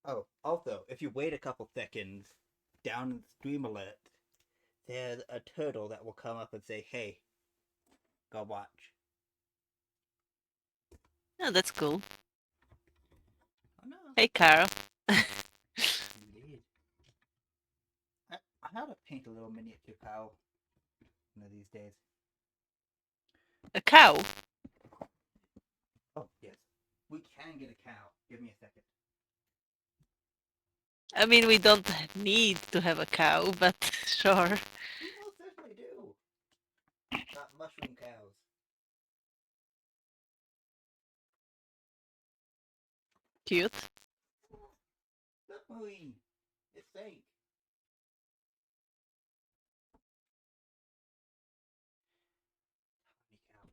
Oh, also, if you wait a couple seconds, down in the stream alert, there's a turtle that will come up and say, "Hey, go watch." Oh, that's cool. Oh no. Hey, Carl. Indeed. I ought to paint a little miniature cow one of these days. A cow? Oh, yes. We can get a cow. Give me a second. I mean, we don't need to have a cow, but sure. We most certainly do. Got mushroom cows. Cute. Submarine. It's safe. Tiny cow.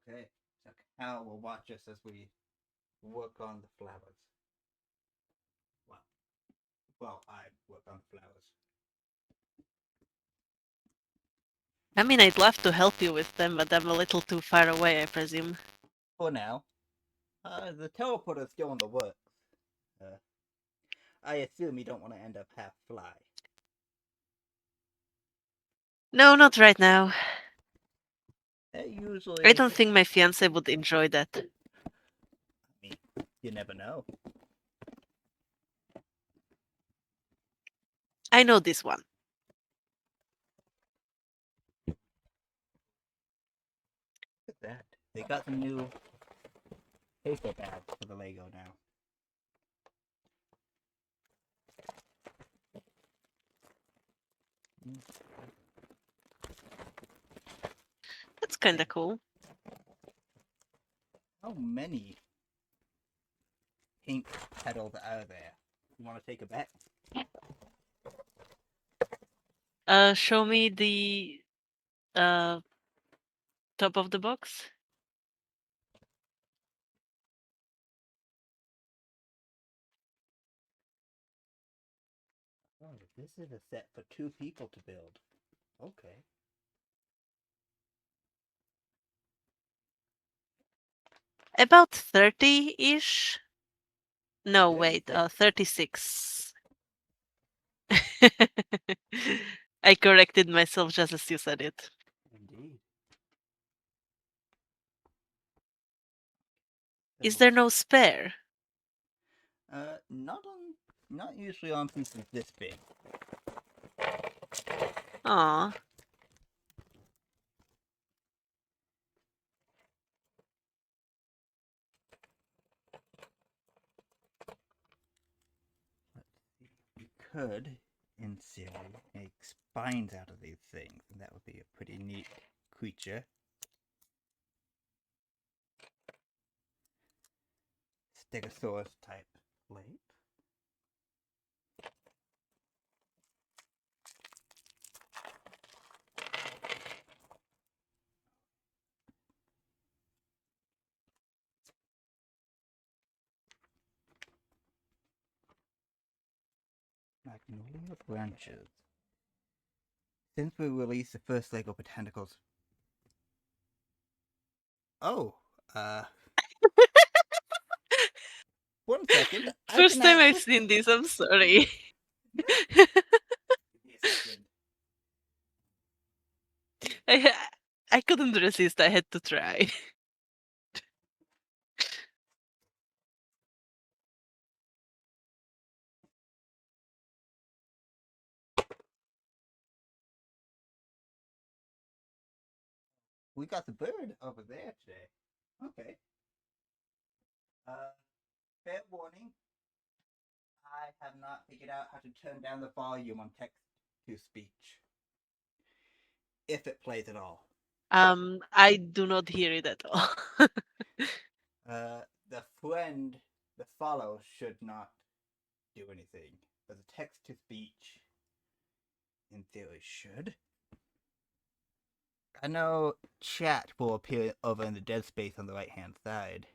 Okay. So cow will watch us as we work on the flowers. Well, I work on the flowers. I mean, I'd love to help you with them, but I'm a little too far away, I presume. For now, the teleporter's still in the works. Uh, I assume you don't want to end up half fly. No, not right now. I Usually, don't think my fiance would enjoy that. I mean, you never know. I know this one. Look at that. They got some new paper bags for the Lego now. That's kinda cool. How many pink petals are there? You want to take a bet? Show me the uh top of the box. Oh, this is a set for 2 people to build. Okay. About 30-ish? No, wait, 36. 36. I corrected myself just as you said it. Indeed. Is there no spare? Not usually on pieces this big. Aw. You could, in theory, make spines out of these things, and that would be a pretty neat creature. Stegosaurus type plate. Magnolia branches. Since we released the first Lego Botanicals. Oh, uh, 1 second. I First can time I've actually. seen this, I'm sorry. Give me a second. I, I couldn't resist, I had to try. We got the bird over there today. Okay. Uh, fair warning. I have not figured out how to turn down the volume on text to speech. If it plays at all. I do not hear it at all. The friend, the follow should not do anything. But the text to speech, in theory, should. I know chat will appear over in the dead space on the right hand side.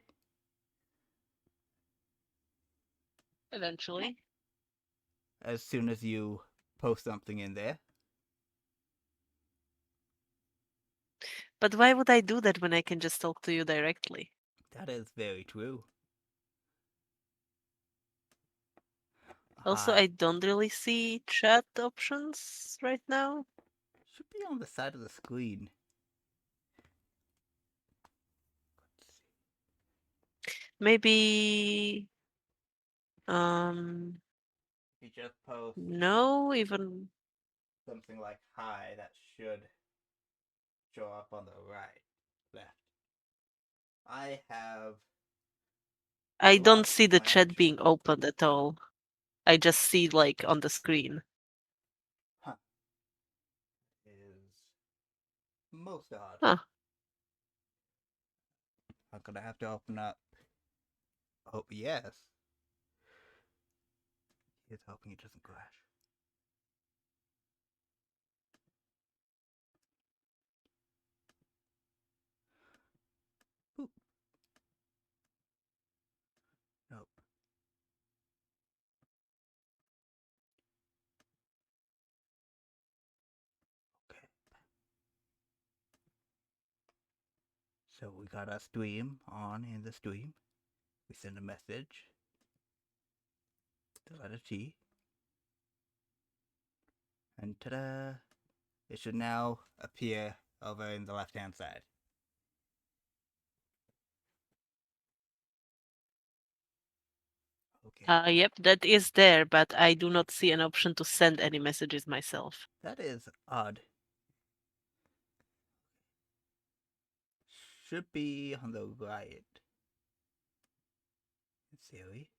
Eventually. As soon as you post something in there. But why would I do that when I can just talk to you directly? That is very true. Also, I don't really see chat options right now. Should be on the side of the screen. Maybe If you just post no, even something like hi, that should show up on the right, left. I have I don't lost see the my own chat chat. being opened at all. I just see like on the screen. Huh. Is most odd. Huh. I'm gonna have to open up. Oh, yes. Here's hoping it doesn't crash. Boop. Nope. Okay. So we got our stream on in the stream. We send a message. The letter T. And ta-da! It should now appear over in the left-hand side. Okay. Yep, that is there, but I do not see an option to send any messages myself. That is odd. Should be on the right. Silly.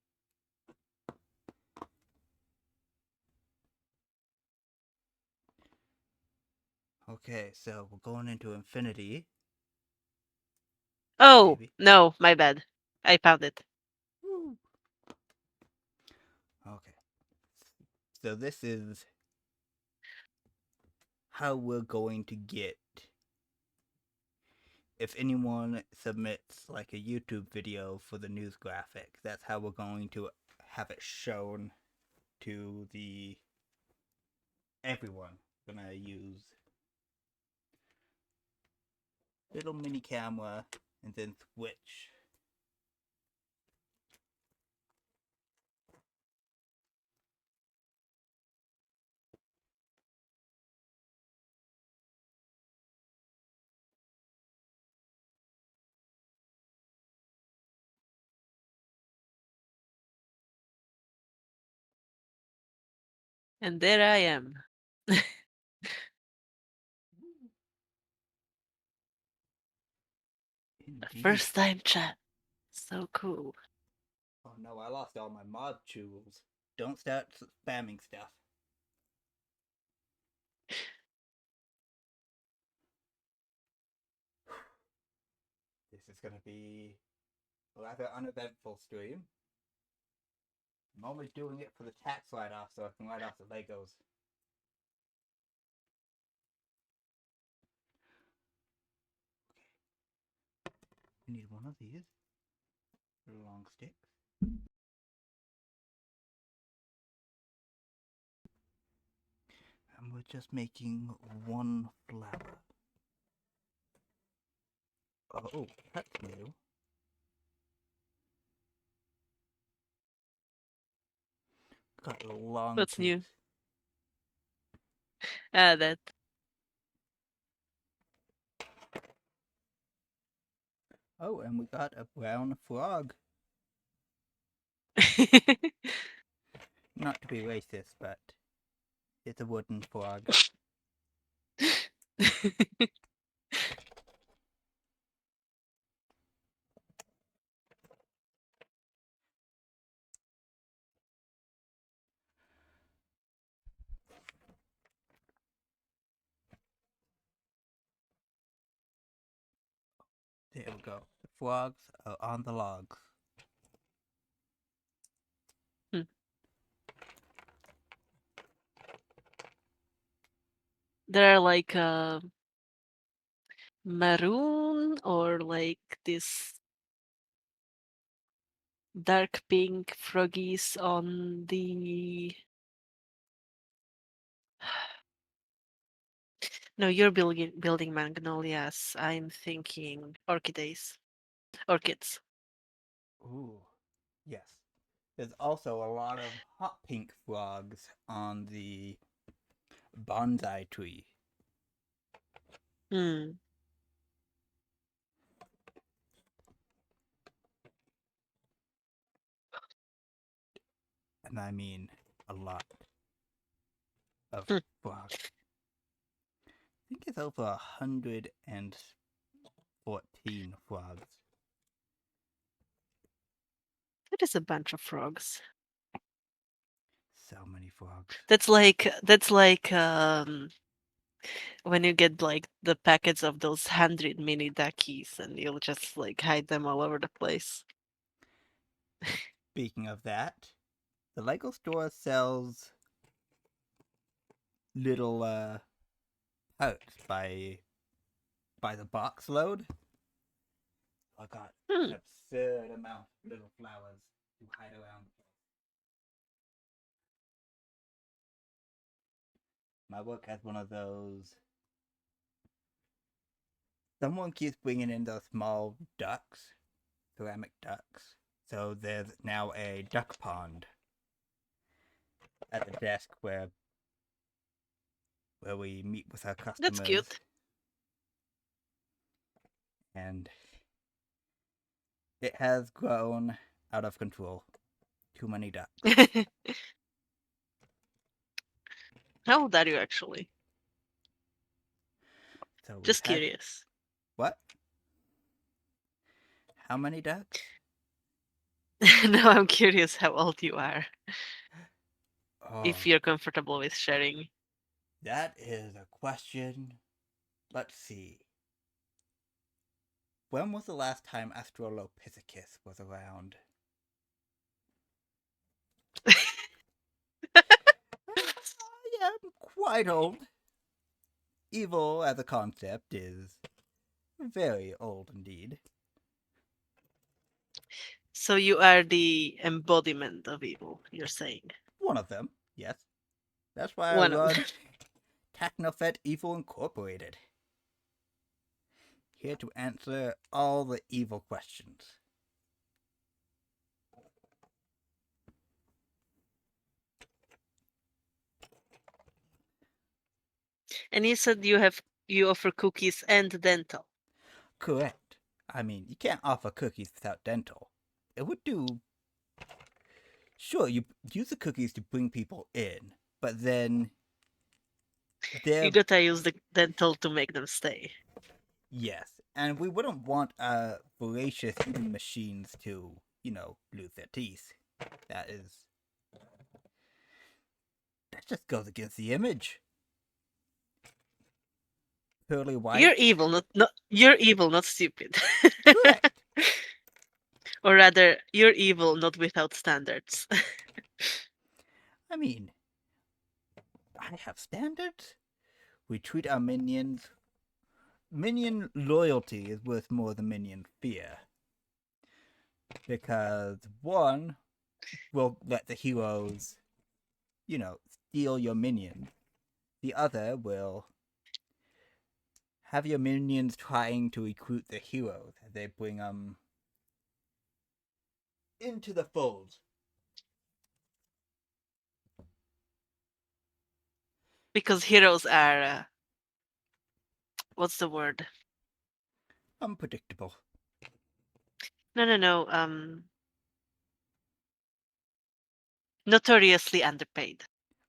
Okay, so we're going into infinity. Oh, Maybe. no, my bad. I found it. Woo. Okay. So this is how we're going to get, if anyone submits like a YouTube video for the news graphic, that's how we're going to have it shown to the everyone. Gonna use little mini camera and then switch. And there I am. Indeed. First time chat. So cool. Oh no, I lost all my mod tools. Don't start spamming stuff. This is gonna be a rather uneventful stream. I'm only doing it for the tax write-off so I can write off the Legos. We need one of these long sticks. And we're just making one flower. Oh, that's new. Got long What's tooth. new? That. Oh, and we got a brown frog. Not to be racist, but it's a wooden frog. There we go. The frogs are on the logs. Hmm. They're like maroon or like this dark pink froggies on the No, you're building magnolias. I'm thinking orchids. Orchids. Ooh, yes. There's also a lot of hot pink frogs on the bonsai tree. Hmm. And I mean a lot of Hmm. frogs. I think it's over 114 frogs. That is a bunch of frogs. So many frogs. That's like when you get like the packets of those 100 mini duckies and you'll just like hide them all over the place. Speaking of that, the Lego store sells little parts by the box load. I got Hmm. an absurd amount of little flowers to hide around. My work has one of those. Someone keeps bringing in those small ducks, ceramic ducks. So there's now a duck pond at the desk where we meet with our That's customers, cute. and it has grown out of control. Too many ducks. How old are you actually? So we've Just had curious. what? How many ducks? No, I'm curious how old you are. Oh, If you're comfortable with sharing. that is a question. Let's see. When was the last time Australopithecus was around? I am quite old. Evil as a concept is very old indeed. So you are the embodiment of evil, you're saying. One of them, yes. That's why I One of them. run Taknophet Evil Incorporated. Here to answer all the evil questions. And you said you offer cookies and dental. Correct. I mean, you can't offer cookies without dental. It would do. Sure, you use the cookies to bring people in, but then You they're. gotta use the dental to make them stay. Yes, and we wouldn't want voracious eating machines to, lose their teeth. That is. That just goes against the image. Pearly white? You're evil, not you're evil, not stupid. Correct. Or rather, you're evil, not without standards. I mean, I have standards. We treat our minions. Minion loyalty is worth more than minion fear. Because one will let the heroes, steal your minion. The other will have your minions trying to recruit the heroes as they bring them into the fold. Because heroes are what's the word? Unpredictable. No. Notoriously underpaid.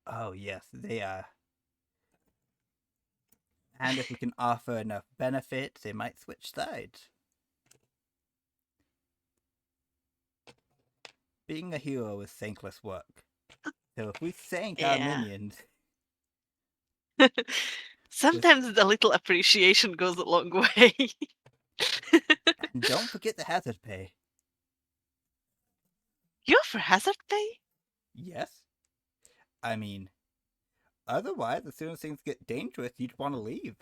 Oh, yes, they are. And if we can offer enough benefits, they might switch sides. Being a hero is thankless work. So if we thank our Yeah. minions, with Sometimes a little appreciation goes a long way. and don't forget the hazard pay. You offer hazard pay? Yes, I mean, otherwise, as soon as things get dangerous, you'd want to leave.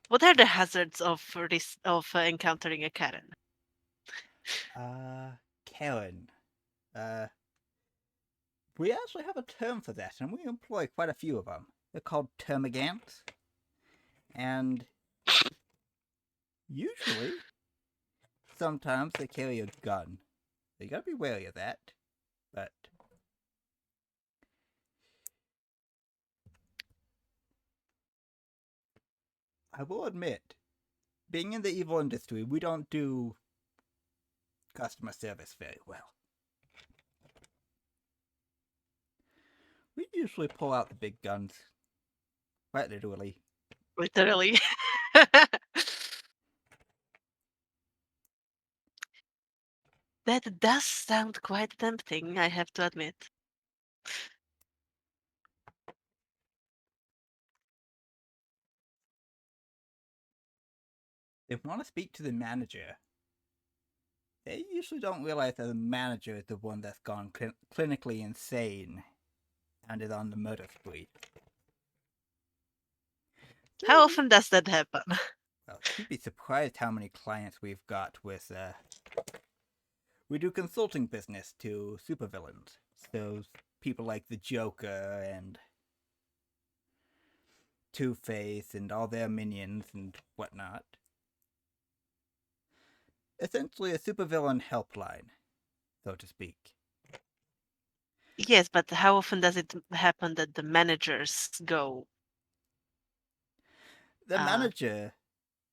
What are the hazards of encountering a Karen? Karen. Uh, We actually have a term for that, and we employ quite a few of them. They're called termagants. And usually, sometimes they carry a gun. So you gotta be wary of that. But I will admit, being in the evil industry, we don't do customer service very well. We usually pull out the big guns. Quite literally. Literally. That does sound quite tempting, I have to admit. They want to speak to the manager. They usually don't realize that the manager is the one that's gone clinically insane and is on the murder spree. How often does that happen? Well, you'd be surprised how many clients we've got with, we do consulting business to supervillains. So people like the Joker and Two-Face and all their minions and whatnot. Essentially a supervillain helpline, so to speak. Yes, but how often does it happen that the managers go? The manager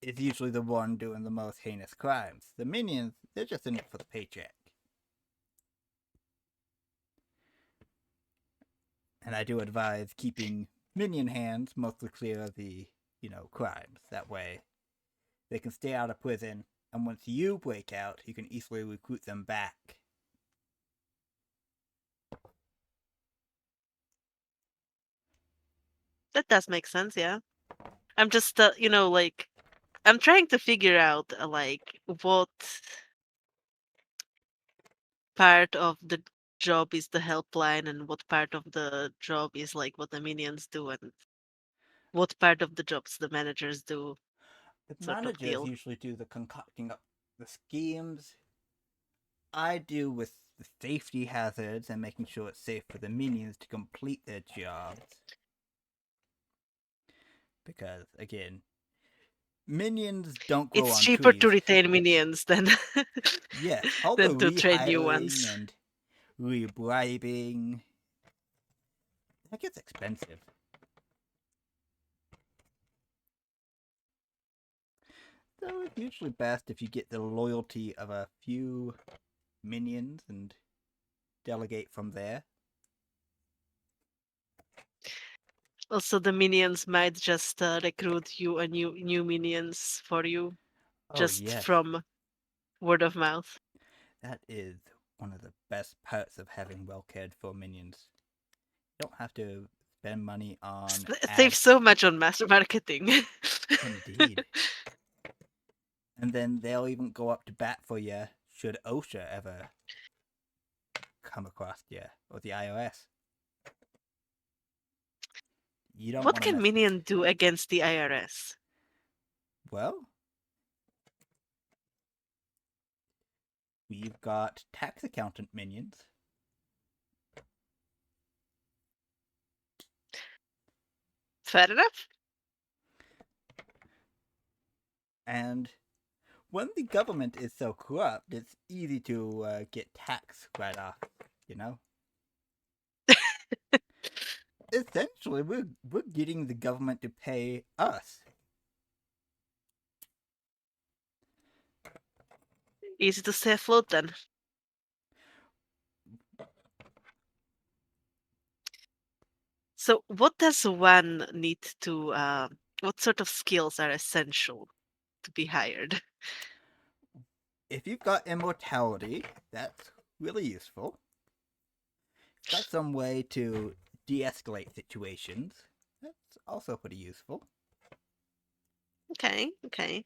is usually the one doing the most heinous crimes. The minions, they're just in it for the paycheck. And I do advise keeping minion hands mostly clear of the, crimes. That way they can stay out of prison, and once you break out, you can easily recruit them back. That does make sense, yeah. I'm just, like, I'm trying to figure out, like, what part of the job is the helpline and what part of the job is, like, what the minions do and what part of the jobs the managers do, The sort of managers deal. usually do the concocting up the schemes. I do with the safety hazards and making sure it's safe for the minions to complete their jobs. Because, again, minions don't grow It's on cheaper to trees. retain minions than Yes, all the than to train new rehiring ones. and rebribing, that gets expensive. So it's usually best if you get the loyalty of a few minions and delegate from there. Also, the minions might just recruit you a new minions for you Oh, just yes. from word of mouth. That is one of the best parts of having well cared for minions. You don't have to spend money on Save ads. so much on mass marketing. Indeed. And then they'll even go up to bat for you should OSHA ever come across you, or the IRS. You don't What want to can mess. minion do against the IRS? Well, we've got tax accountant minions. Fair enough. And when the government is so corrupt, it's easy to get tax write-off, you know? Essentially, we're getting the government to pay us. Easy to stay afloat then. So, what does one need to? What sort of skills are essential to be hired? If you've got immortality, that's really useful. If you've got some way to de-escalate situations, that's also pretty useful. Okay, okay.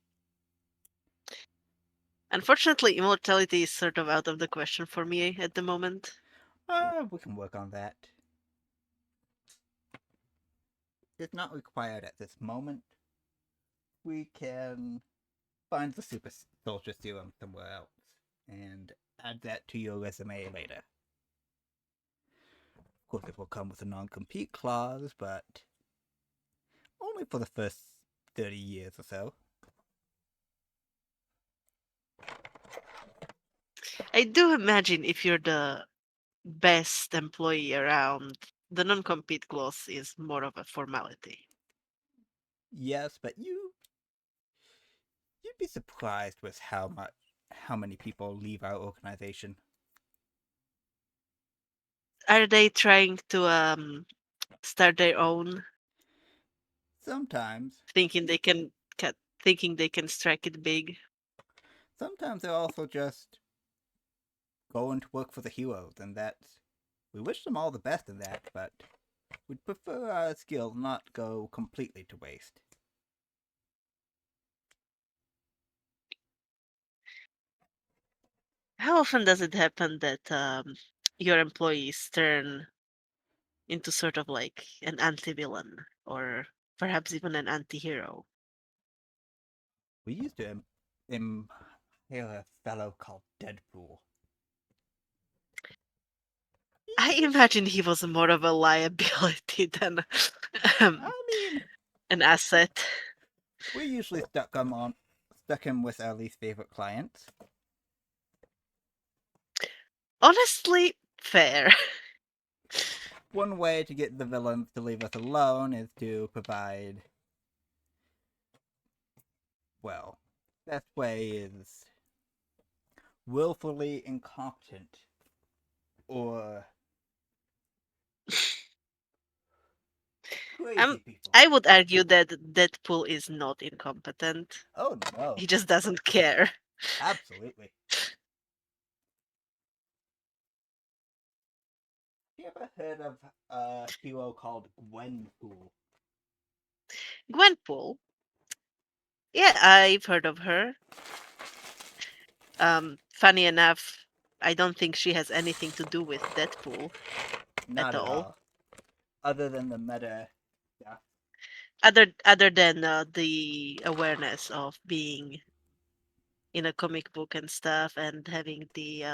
Unfortunately, immortality is sort of out of the question for me at the moment. We can work on that. It's not required at this moment. We can find the super soldier serum somewhere else and add that to your resume later. Of course, it will come with a non-compete clause, but only for the first 30 years or so. I do imagine if you're the best employee around, the non-compete clause is more of a formality. Yes, but you'd be surprised with how many people leave our organization. Are they trying to start their own, Sometimes. thinking they can thinking they can strike it big? Sometimes they're also just going to work for the heroes, and that's we wish them all the best in that, but we'd prefer our skills not go completely to waste. How often does it happen that your employees turn into sort of like an anti-villain or perhaps even an anti-hero? We used to inhale a fellow called Deadpool. I imagine he was more of a liability than um, I mean, an asset. we usually stuck him with our least favorite clients. Honestly, fair. One way to get the villains to leave us alone is to provide. Well, best way is willfully incompetent or crazy Um, people. I would argue that Deadpool is not incompetent. Oh no, He just doesn't care. absolutely. You ever heard of a hero called Gwenpool? Gwenpool, yeah, I've heard of her. Funny enough, I don't think she has anything to do with Deadpool at Not at all. all. Other than the meta stuff. Other than the awareness of being in a comic book and stuff and having the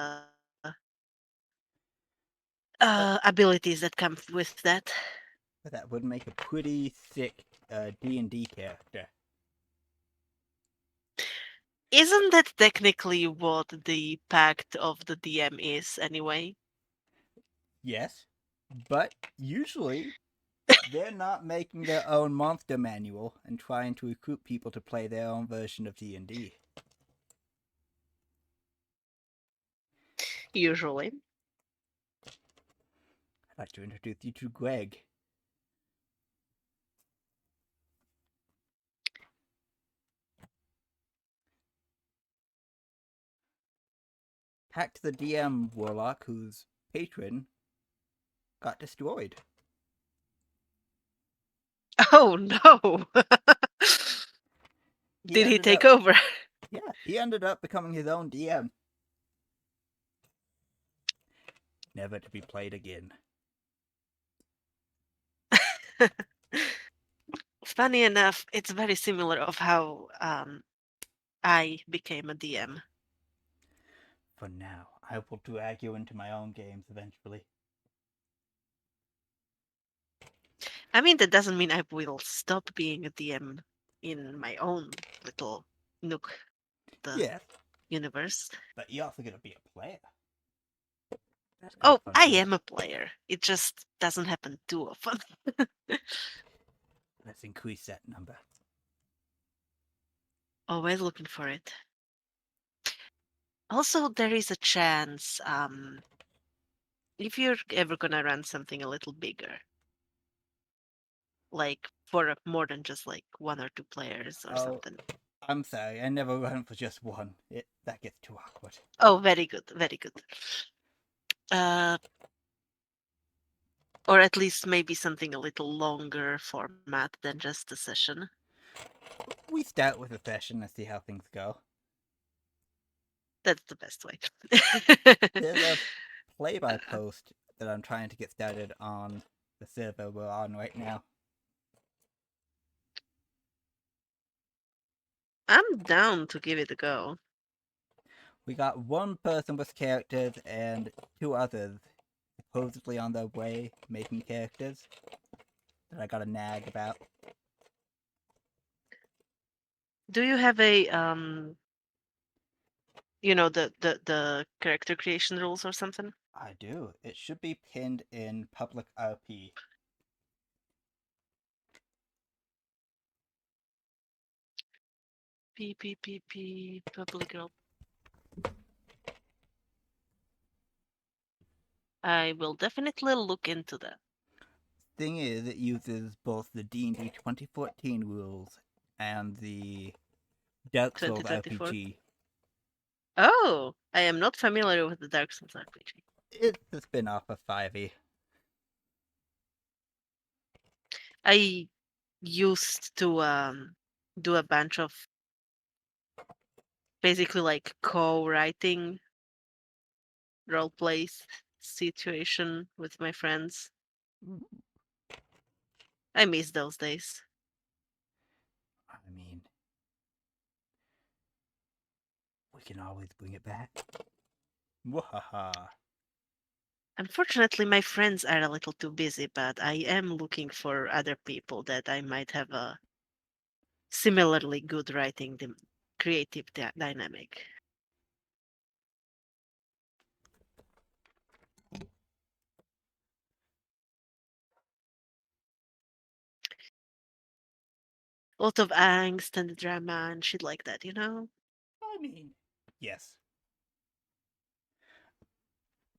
But, abilities that come with that. but that would make a pretty sick D&D character. Isn't that technically what the pact of the DM is anyway? Yes, but usually they're not making their own monster manual and trying to recruit people to play their own version of D&D. Usually. I'd like to introduce you to Greg. Pact the DM warlock whose patron got destroyed. Oh no! He Did he ended take up, over? yeah, he ended up becoming his own DM. Never to be played again. Funny enough, it's very similar of how I became a DM. For now, I will drag you into my own games eventually. I mean, that doesn't mean I will stop being a DM in my own little nook of the Yes, universe. but you're also gonna be a player. That's kind of Oh, fun I too. am a player. It just doesn't happen too often. Let's increase that number. Always looking for it. Also, there is a chance, if you're ever gonna run something a little bigger, like for more than just like one or two players or Oh, something. I'm sorry, I never run for just one. That gets too awkward. Oh, very good, very good. Uh, or at least maybe something a little longer format than just a session. We start with a session and see how things go. That's the best way. There's a play-by post that I'm trying to get started on the server we're on right now. I'm down to give it a go. We got one person with characters and two others supposedly on their way making characters that I got a nag about. Do you have a the character creation rules or something? I do. It should be pinned in public RP. P public role. I will definitely look into that. Thing is, it uses both the D&D 2014 rules and the Dark Souls 2024. RPG. Oh, I am not familiar with the Dark Souls RPG. It's a spin-off of 5e. I used to do a bunch of basically like co-writing role plays situation with my friends. I miss those days. I mean, we can always bring it back. Wahaha. Unfortunately, my friends are a little too busy, but I am looking for other people that I might have a similarly good writing creative dynamic. A lot of angst and drama and shit like that, you know? I mean, yes.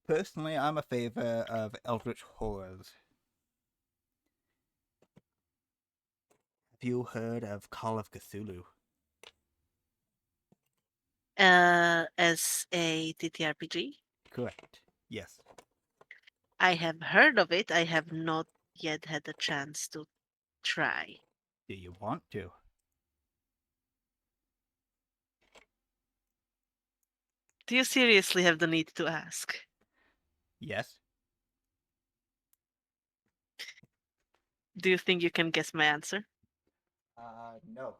Personally, I'm a favor of eldritch horrors. Have you heard of Call of Cthulhu? As a TTRPG, Correct. Yes. I have heard of it. I have not yet had a chance to try. Do you want to? Do you seriously have the need to ask? Yes. Do you think you can guess my answer? No.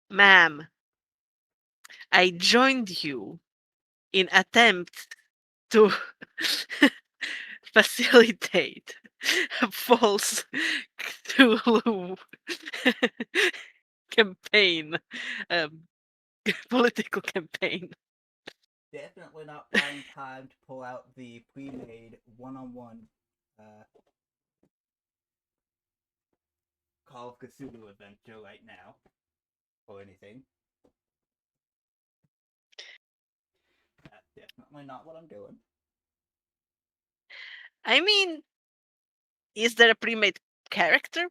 Ma'am, I joined you in attempt to facilitate a false Cthulhu campaign, um, political campaign. Definitely not buying time to pull out the pre-made one-on-one uh, Call of Cthulhu adventure right now, or anything. That's definitely not what I'm doing. I mean, is there a pre-made character?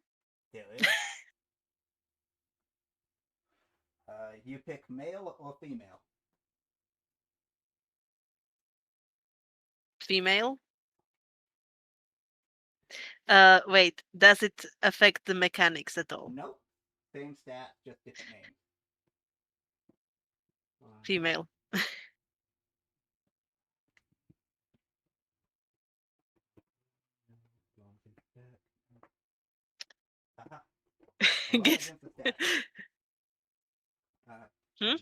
There is. You pick male or female. Female? Wait, does it affect the mechanics at all? Nope. Same stat, just different name. Female. Aha. Guess. Alive the stat. Hmm?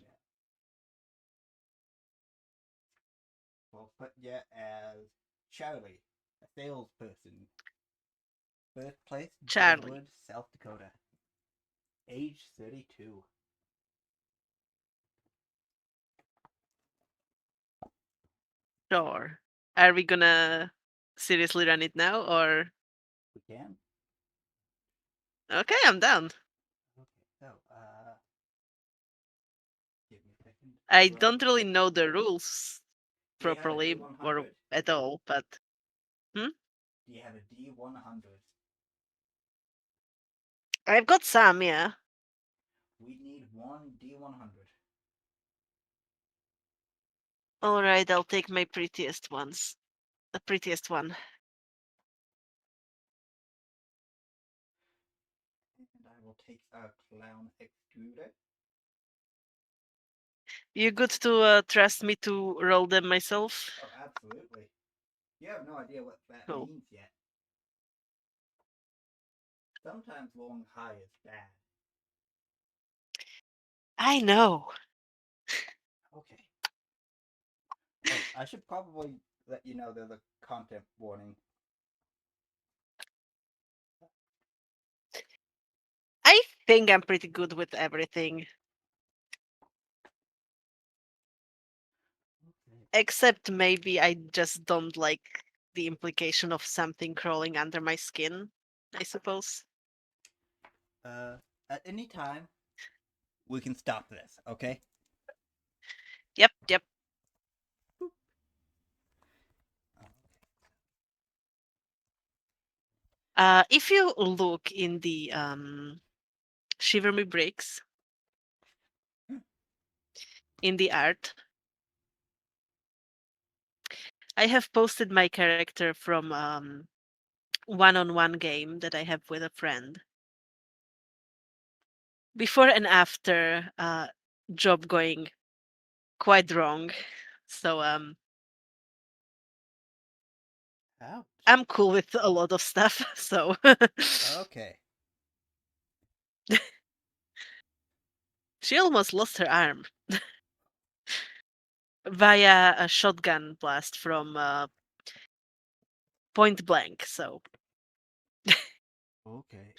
We'll put you as Charlie, a salesperson. Birthplace, Charlie. Deadwood, South Dakota. Age 32. Sure. Are we gonna seriously run it now or We can. okay, I'm down. Okay, so, give me a second. I Roll. don't really know the rules Do you have a properly or D100? at all, but Do you have a D100? I've got some, yeah. We need one D100. Alright, I'll take my prettiest ones. The prettiest one. And I will take a clown extruder. You good to trust me to roll them myself? Oh, absolutely. You have no idea what that Cool. means yet. Sometimes rolling high is bad. I know. Oh, I should probably let you know there's a content warning. I think I'm pretty good with everything, Okay. except maybe I just don't like the implication of something crawling under my skin, I suppose. Uh, at any time, we can stop this, okay? Yep, yep. Boop. Oh, If you look in the Shiver Me Bricks, okay. in the art, I have posted my character from one-on-one game that I have with a friend. Before and after, job going quite wrong. So Ouch. I'm cool with a lot of stuff. So Okay. she almost lost her arm via a shotgun blast from point blank. So Okay.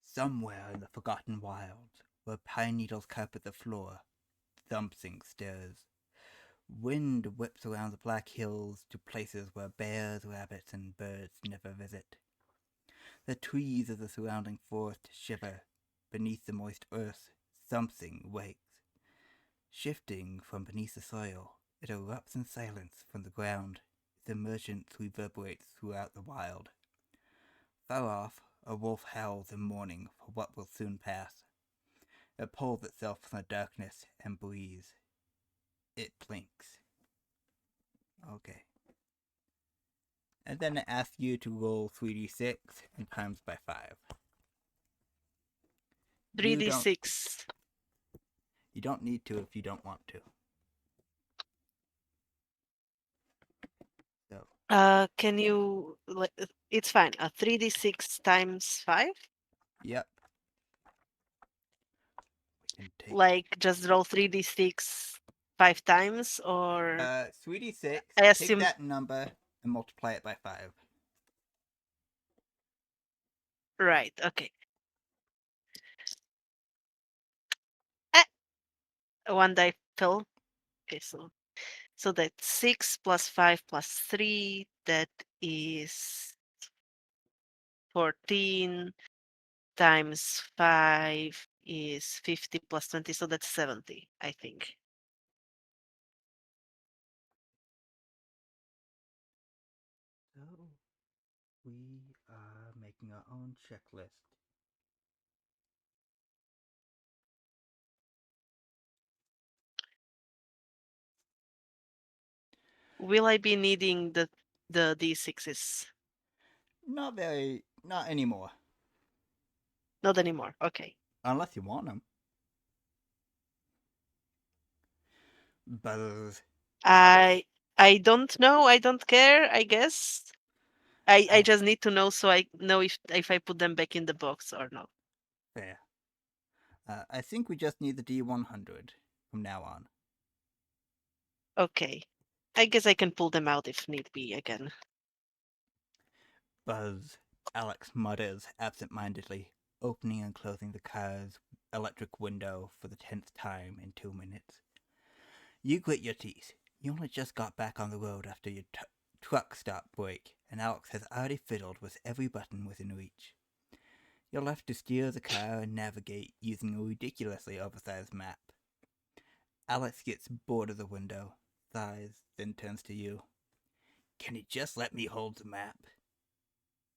Somewhere in the forgotten wilds, where pine needles carpet the floor, something stirs. Wind whips around the black hills to places where bears, rabbits, and birds never visit. The trees of the surrounding forest shiver. Beneath the moist earth, something wakes. Shifting from beneath the soil, it erupts in silence from the ground. Its emergence reverberates throughout the wild. Far off, a wolf howls in mourning for what will soon pass. It pulls itself from the darkness and breathes. It blinks. Okay. And then it asks you to roll 3d6 and times by 5. You don't 3d6. you don't need to if you don't want to. So, Can you? It's fine. 3d6 times 5. yep. We can take Like just roll 3d6 5 times, or 3d6, I take assume. that number and multiply it by 5. Right. Okay. Ah, one die fell. Okay, so that's 6 plus 5 plus 3. That is 14 times 5 is 50 plus 20. So that's 70, I think. So, we are making our own checklist. Will I be needing the d6s? Not anymore. Not anymore. Okay. Unless you want them. Buzz. I I don't know. I don't care. I guess. I Oh, just need to know so I know if I put them back in the box or not. fair. I think we just need the D100 from now on. Okay. I guess I can pull them out if need be again. Buzz. Alex mutters absent-mindedly, opening and closing the car's electric window for the 10th time in 2 minutes. You grit your teeth. You only just got back on the road after your truck stopped break, and Alex has already fiddled with every button within reach. You're left to steer the car and navigate using a ridiculously oversized map. Alex gets bored of the window, sighs, then turns to you. Can you just let me hold the map?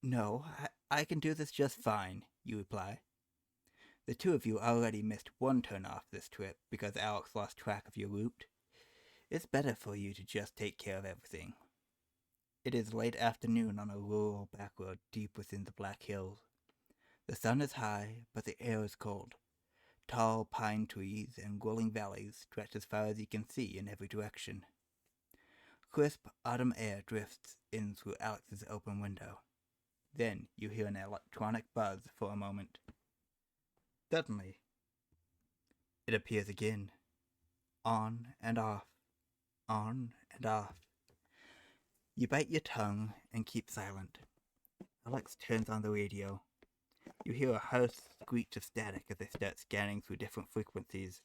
No, I can do this just fine, you reply. The two of you already missed one turn off this trip because Alex lost track of your route. It's better for you to just take care of everything. It is late afternoon on a rural backroad deep within the Black Hills. The sun is high, but the air is cold. Tall pine trees and rolling valleys stretch as far as you can see in every direction. Crisp autumn air drifts in through Alex's open window. Then you hear an electronic buzz for a moment. Suddenly, it appears again, on and off. on and off. You bite your tongue and keep silent. Alex turns on the radio. You hear a harsh screech of static as they start scanning through different frequencies.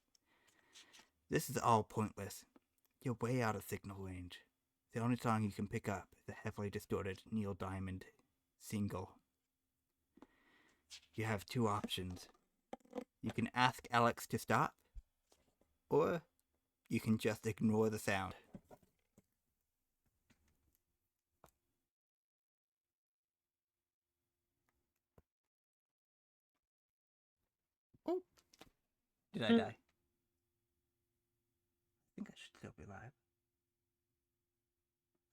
This is all pointless. You're way out of signal range. The only song you can pick up is a heavily distorted Neil Diamond single. You have two options. You can ask Alex to stop, or you can just ignore the sound. Oh, did I Mm. die? I think I should still be live.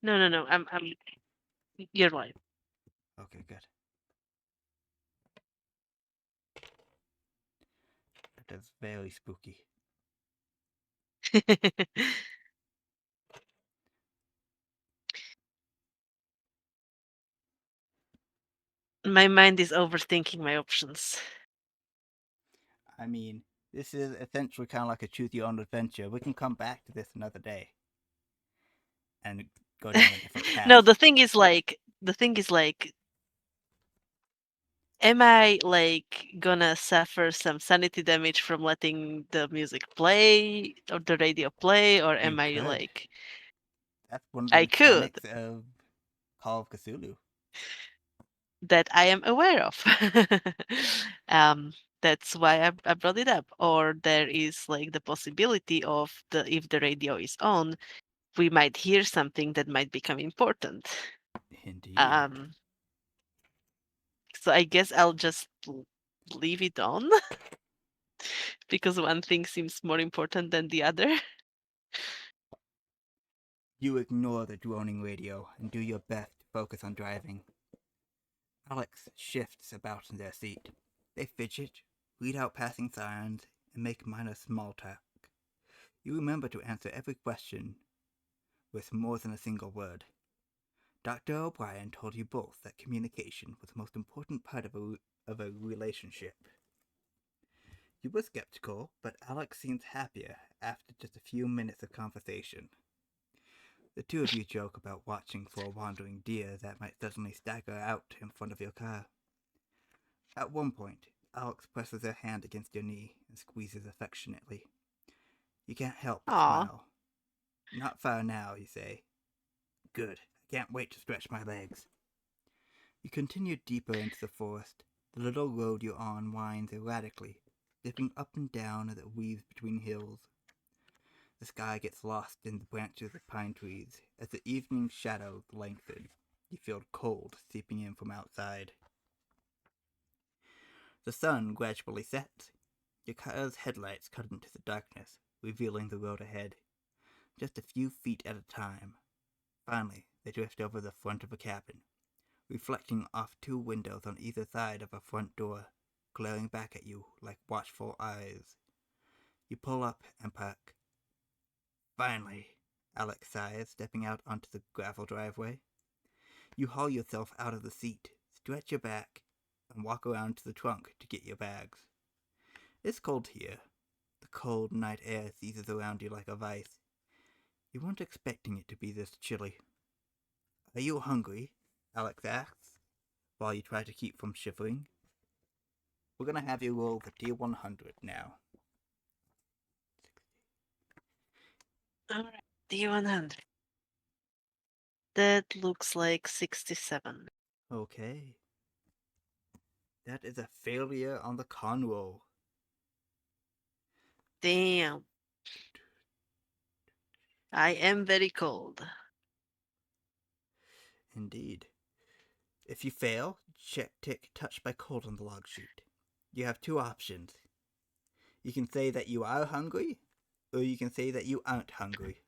No. You're live. Okay, good. That is very spooky. My mind is overthinking my options. I mean, this is essentially kind of like a choose your own adventure. We can come back to this another day and go down a different No, path. the thing is like, am I like gonna suffer some sanity damage from letting the music play or the radio play, or You am I could. like That's one of the I could mechanics of Call of Cthulhu. that I am aware of? um, that's why I brought it up. Or there is like the possibility of the if the radio is on, we might hear something that might become important. Indeed. Um, so I guess I'll just leave it on because one thing seems more important than the other. You ignore the droning radio and do your best to focus on driving. Alex shifts about in their seat. They fidget, read out passing signs, and make minor small talk. You remember to answer every question with more than a single word. Dr. O'Brien told you both that communication was the most important part of a relationship. You were skeptical, but Alex seems happier after just a few minutes of conversation. The two of you joke about watching for a wandering deer that might suddenly stagger out in front of your car. At one point, Alex presses her hand against your knee and squeezes affectionately. You can't help but Aw. smile. Not far now, you say. Good. I can't wait to stretch my legs. You continue deeper into the forest. The little road you're on winds erratically, dipping up and down as it weaves between hills. The sky gets lost in the branches of pine trees as the evening shadows lengthen. You feel cold seeping in from outside. The sun gradually sets. Your car's headlights cut into the darkness, revealing the road ahead, just a few feet at a time. Finally, they drift over the front of a cabin, reflecting off two windows on either side of a front door, glaring back at you like watchful eyes. You pull up and park. Finally, Alex sighs, stepping out onto the gravel driveway. You haul yourself out of the seat, stretch your back, and walk around to the trunk to get your bags. It's cold here. The cold night air seizes around you like a vice. You weren't expecting it to be this chilly. Are you hungry? Alex asks, while you try to keep from shivering. We're gonna have you roll the D100 now. Alright, D100. That looks like 67. Okay. That is a failure on the con roll. Damn. I am very cold. Indeed. If you fail, check tick touched by cold on the log sheet. You have two options. You can say that you are hungry, or you can say that you aren't hungry.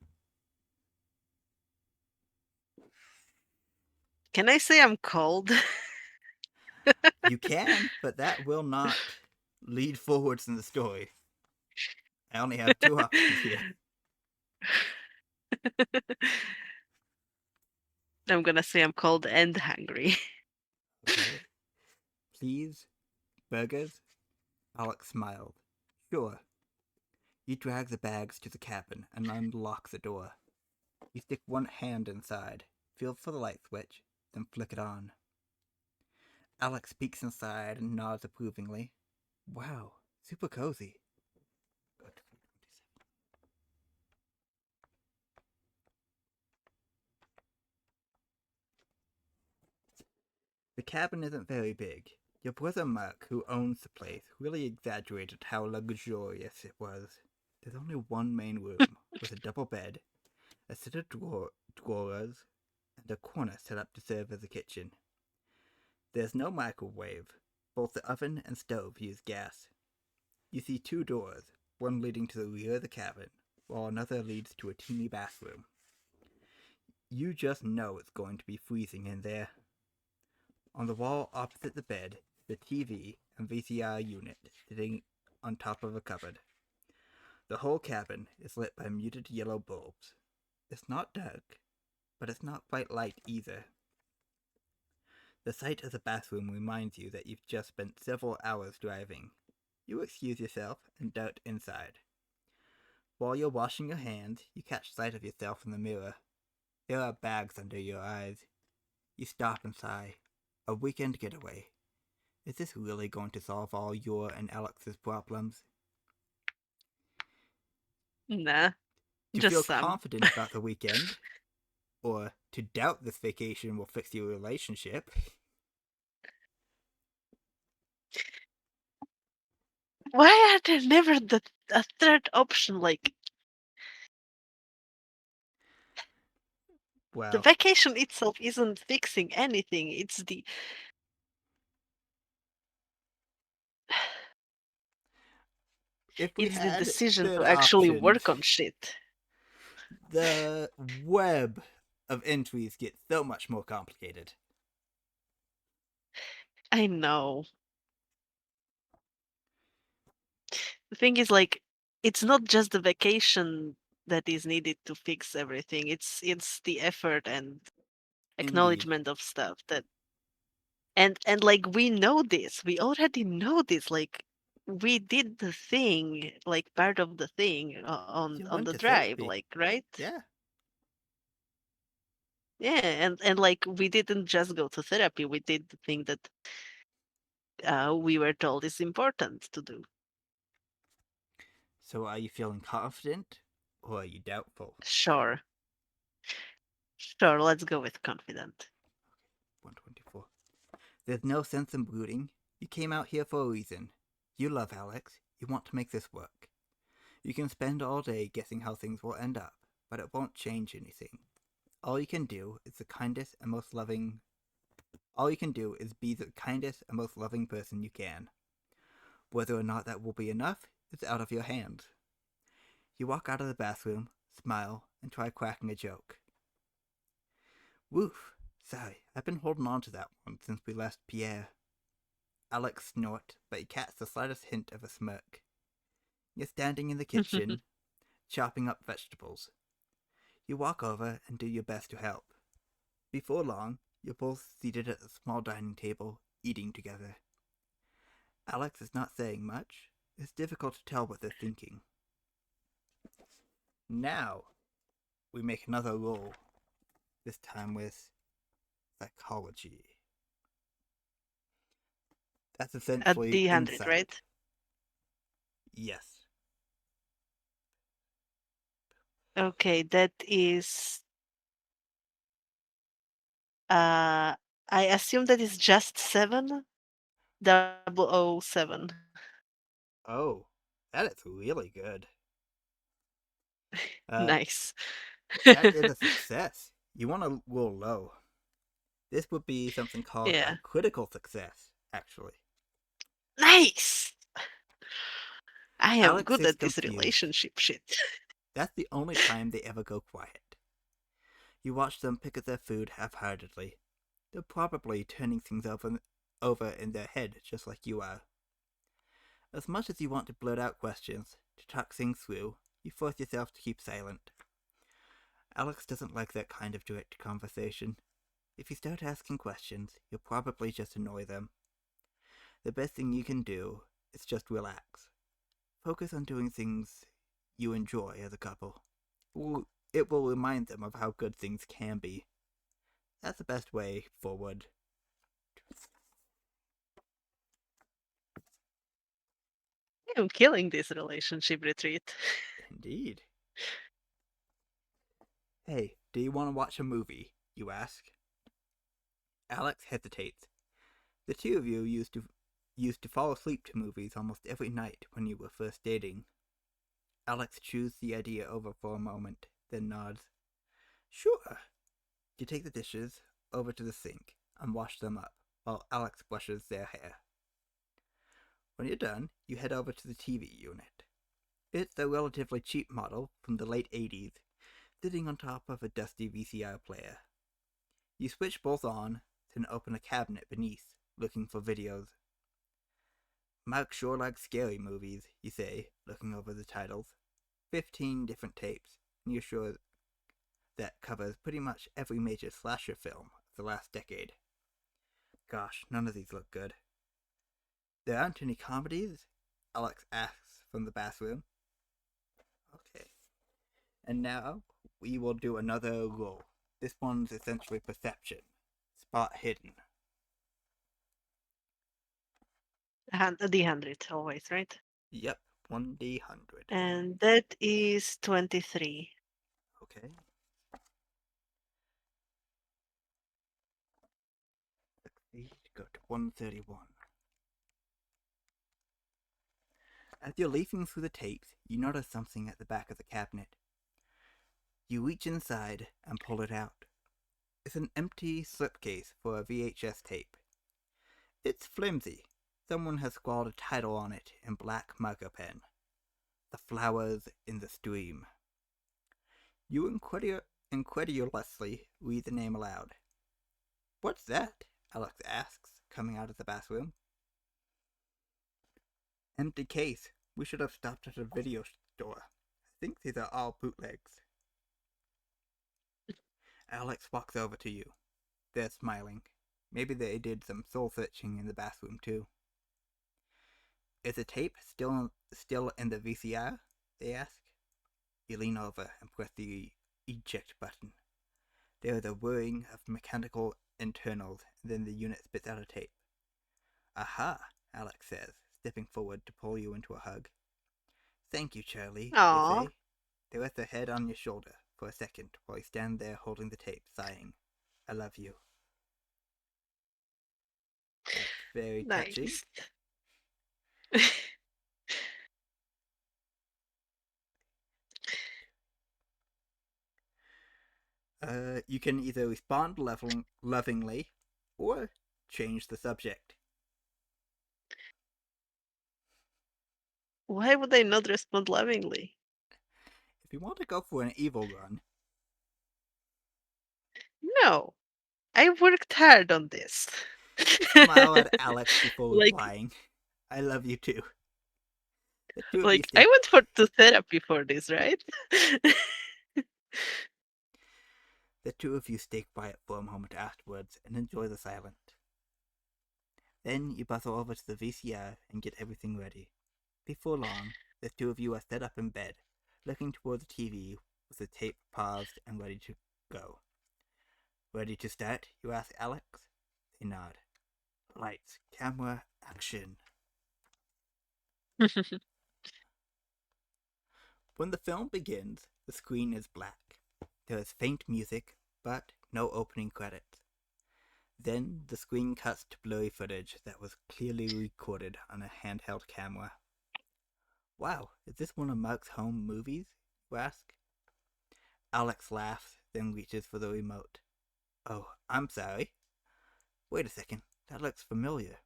Can I say I'm cold? You can, but that will not lead forwards in the story. I only have two options here. I'm gonna say I'm cold and hungry. Okay. Please, burgers? Alex smiled. Sure. You drag the bags to the cabin and unlock the door. You stick one hand inside, feel for the light switch, then flick it on. Alex peeks inside and nods approvingly. Wow, super cozy. The cabin isn't very big. Your brother Mark, who owns the place, really exaggerated how luxurious it was. There's only one main room, with a double bed, a set of drawers, and a corner set up to serve as a kitchen. There's no microwave. Both the oven and stove use gas. You see two doors, one leading to the rear of the cabin, while another leads to a teeny bathroom. You just know it's going to be freezing in there. On the wall opposite the bed, the TV and VCR unit sitting on top of a cupboard. The whole cabin is lit by muted yellow bulbs. It's not dark, but it's not quite light either. The sight of the bathroom reminds you that you've just spent several hours driving. You excuse yourself and dart inside. While you're washing your hands, you catch sight of yourself in the mirror. There are bags under your eyes. You stop and sigh. A weekend getaway. Is this really going to solve all your and Alex's problems? Nah, To just feel some. confident about the weekend, or to doubt this vacation will fix your relationship. Why are there never a third option? Like, the Well, vacation itself isn't fixing anything. if we It's the had decision third to actually options, work on shit. the web of entries gets so much more complicated. I know. The thing is, like, it's not just the vacation that is needed to fix everything. It's the effort and Indeed. acknowledgement of stuff that and like we know this. We already know this. Like we did the thing, like part of the thing You on went the to drive, therapy. like, right? Yeah. Yeah, and like we didn't just go to therapy. We did the thing that we were told is important to do. So are you feeling confident, or are you doubtful? Sure, sure. Let's go with confident. 124. There's no sense in brooding. You came out here for a reason. You love Alex. You want to make this work. You can spend all day guessing how things will end up, but it won't change anything. All you can do is the kindest and most loving. All you can do is be the kindest and most loving person you can. Whether or not that will be enough is out of your hands. You walk out of the bathroom, smile, and try cracking a joke. Woof! Sorry, I've been holding on to that one since we left Pierre. Alex snorts, but he catches the slightest hint of a smirk. You're standing in the kitchen, chopping up vegetables. You walk over and do your best to help. Before long, you're both seated at a small dining table, eating together. Alex is not saying much. It's difficult to tell what they're thinking. Now, we make another roll, this time with psychology. That's At essentially D100, insight. right? Yes. Okay, that is. I assume that is just 7. 007. Oh, that is really good. Uh, Nice. that is a success. You want to roll low. This would be something called a Yeah. critical success, actually. Nice. I am Alex good is at this confused. relationship shit. That's the only time they ever go quiet. You watch them pick at their food half-heartedly. They're probably turning things over in their head just like you are. As much as you want to blurt out questions, to talk things through, you force yourself to keep silent. Alex doesn't like that kind of direct conversation. If you start asking questions, you'll probably just annoy them. The best thing you can do is just relax. Focus on doing things you enjoy as a couple. It will remind them of how good things can be. That's the best way forward. I'm killing this relationship retreat. Indeed. Hey, do you want to watch a movie? You ask. Alex hesitates. The two of you used to fall asleep to movies almost every night when you were first dating. Alex chews the idea over for a moment, then nods. Sure. You take the dishes over to the sink and wash them up, while Alex brushes their hair. When you're done, you head over to the TV unit. It's a relatively cheap model from the late 80s, sitting on top of a dusty VCR player. You switch both on, then open a cabinet beneath, looking for videos. Mark sure likes scary movies, you say, looking over the titles. 15 different tapes, and you're sure that covers pretty much every major slasher film of the last decade. Gosh, none of these look good. There aren't any comedies? Alex asks from the bathroom. Okay. And now, we will do another roll. This one's essentially perception. Spot hidden. The 100 always, right? Yep, 1d100. And that is 23. Okay. Go to 131. As you're leafing through the tapes, you notice something at the back of the cabinet. You reach inside and pull it out. It's an empty slipcase for a VHS tape. It's flimsy. Someone has scrawled a title on it in black marker pen. The Flowers in the Stream. You incredulously read the name aloud. What's that? Alex asks, coming out of the bathroom. Empty case. We should have stopped at a video store. I think these are all bootlegs. Alex walks over to you. They're smiling. Maybe they did some soul searching in the bathroom too. Is the tape still in the VCR? They ask. You lean over and press the eject button. There is a whirring of mechanical internals, and then the unit spits out a tape. Aha, Alex says, stepping forward to pull you into a hug. Thank you, Charlie, they Aww. say. They rest their head on your shoulder for a second while you stand there holding the tape, sighing. I love you. That's very touching. Nice. You can either respond lovingly or change the subject. Why would I not respond lovingly? If you want to go for an evil run, No, I worked hard on this. you smile at Alex before like, replying. I love you too. The two of you like I stay. went to therapy for this, right? The two of you stay quiet for a moment afterwards and enjoy the silence. Then you bustle over to the VCR and get everything ready. Before long, the two of you are set up in bed, looking toward the TV with the tape paused and ready to go. Ready to start? You ask Alex. They nod. Lights, camera, action. When the film begins, the screen is black. There is faint music, but no opening credits. Then the screen cuts to blurry footage that was clearly recorded on a handheld camera. Wow, is this one of Mark's home movies? You ask. Alex laughs, then reaches for the remote. Oh, I'm sorry. Wait a second, that looks familiar,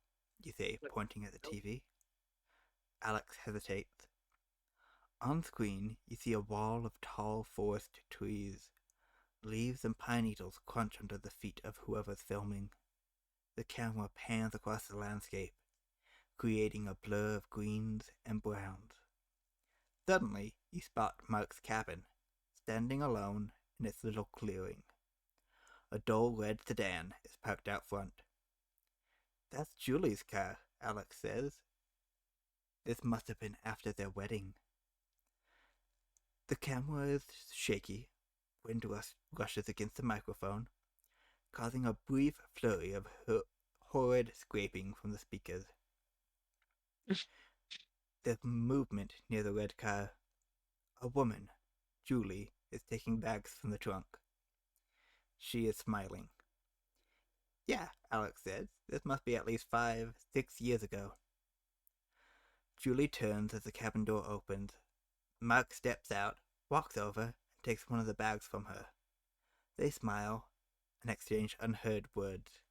you say, pointing at the TV. Alex hesitates. On screen, you see a wall of tall forest trees. Leaves and pine needles crunch under the feet of whoever's filming. The camera pans across the landscape, creating a blur of greens and browns. Suddenly, you spot Mark's cabin, standing alone in its little clearing. A dull red sedan is parked out front. That's Julie's car, Alex says. This must have been after their wedding. The camera is shaky, Wind rushes against the microphone, causing a brief flurry of horrid scraping from the speakers. There's movement near the red car. A woman, Julie, is taking bags from the trunk. She is smiling. Yeah, Alex says. This must be at least 5, 6 years ago. Julie turns as the cabin door opens. Mark steps out, walks over, and takes one of the bags from her. They smile and exchange unheard words.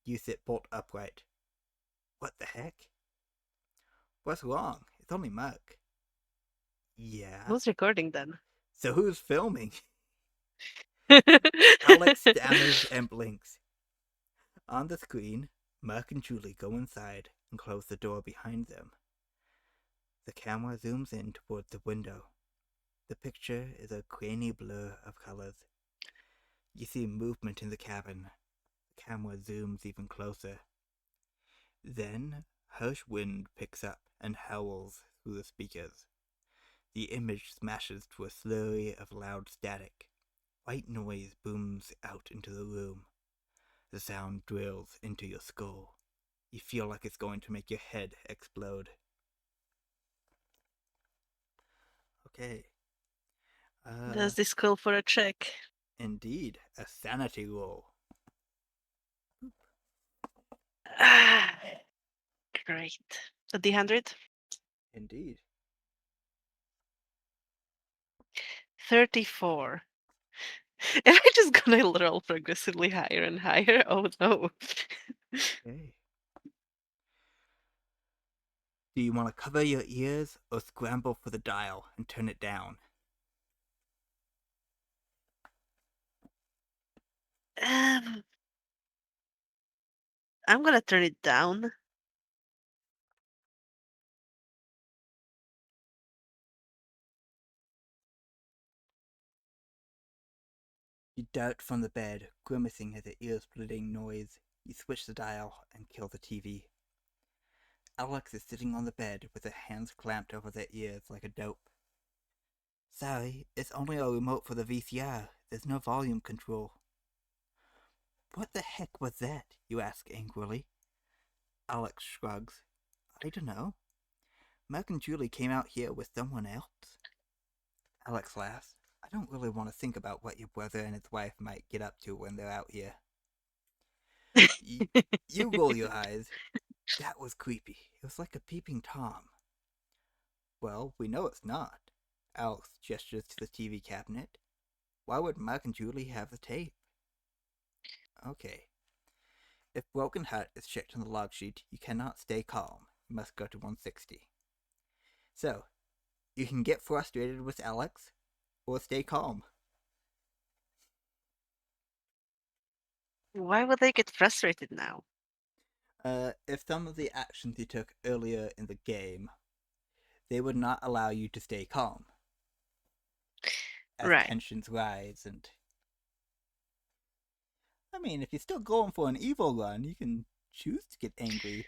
You sit bolt upright. What the heck? What's wrong? It's only Mark. Yeah. Who's recording then? So who's filming? Alex stammers and blinks. On the screen, Mark and Julie go inside and close the door behind them. The camera zooms in towards the window. The picture is a grainy blur of colors. You see movement in the cabin. The camera zooms even closer. Then, harsh wind picks up and howls through the speakers. The image smashes to a slurry of loud static. White noise booms out into the room. The sound drills into your skull. You feel like it's going to make your head explode. Okay. Does this call for a check? Indeed, a sanity roll. Ah, great. A D100? Indeed. 34. Am I just gonna roll progressively higher and higher? Oh no. Okay. Do you want to cover your ears or scramble for the dial and turn it down? I'm gonna turn it down. You dart from the bed, grimacing at the ear-splitting noise. You switch the dial and kill the TV. Alex is sitting on the bed with her hands clamped over their ears like a dope. Sorry, it's only a remote for the VCR. There's no volume control. What the heck was that? You ask angrily. Alex shrugs. I don't know. Mark and Julie came out here with someone else. Alex laughs. I don't really want to think about what your brother and his wife might get up to when they're out here. You roll your eyes. That was creepy. It was like a peeping Tom. Well, we know it's not. Alex gestures to the TV cabinet. Why would Mark and Julie have the tape? Okay. If Broken Heart is checked on the log sheet, you cannot stay calm. You must go to 160. So, you can get frustrated with Alex, or stay calm. Why would they get frustrated now? If some of the actions you took earlier in the game, they would not allow you to stay calm. As Right. tensions rise and... I mean, if you're still going for an evil run, you can choose to get angry.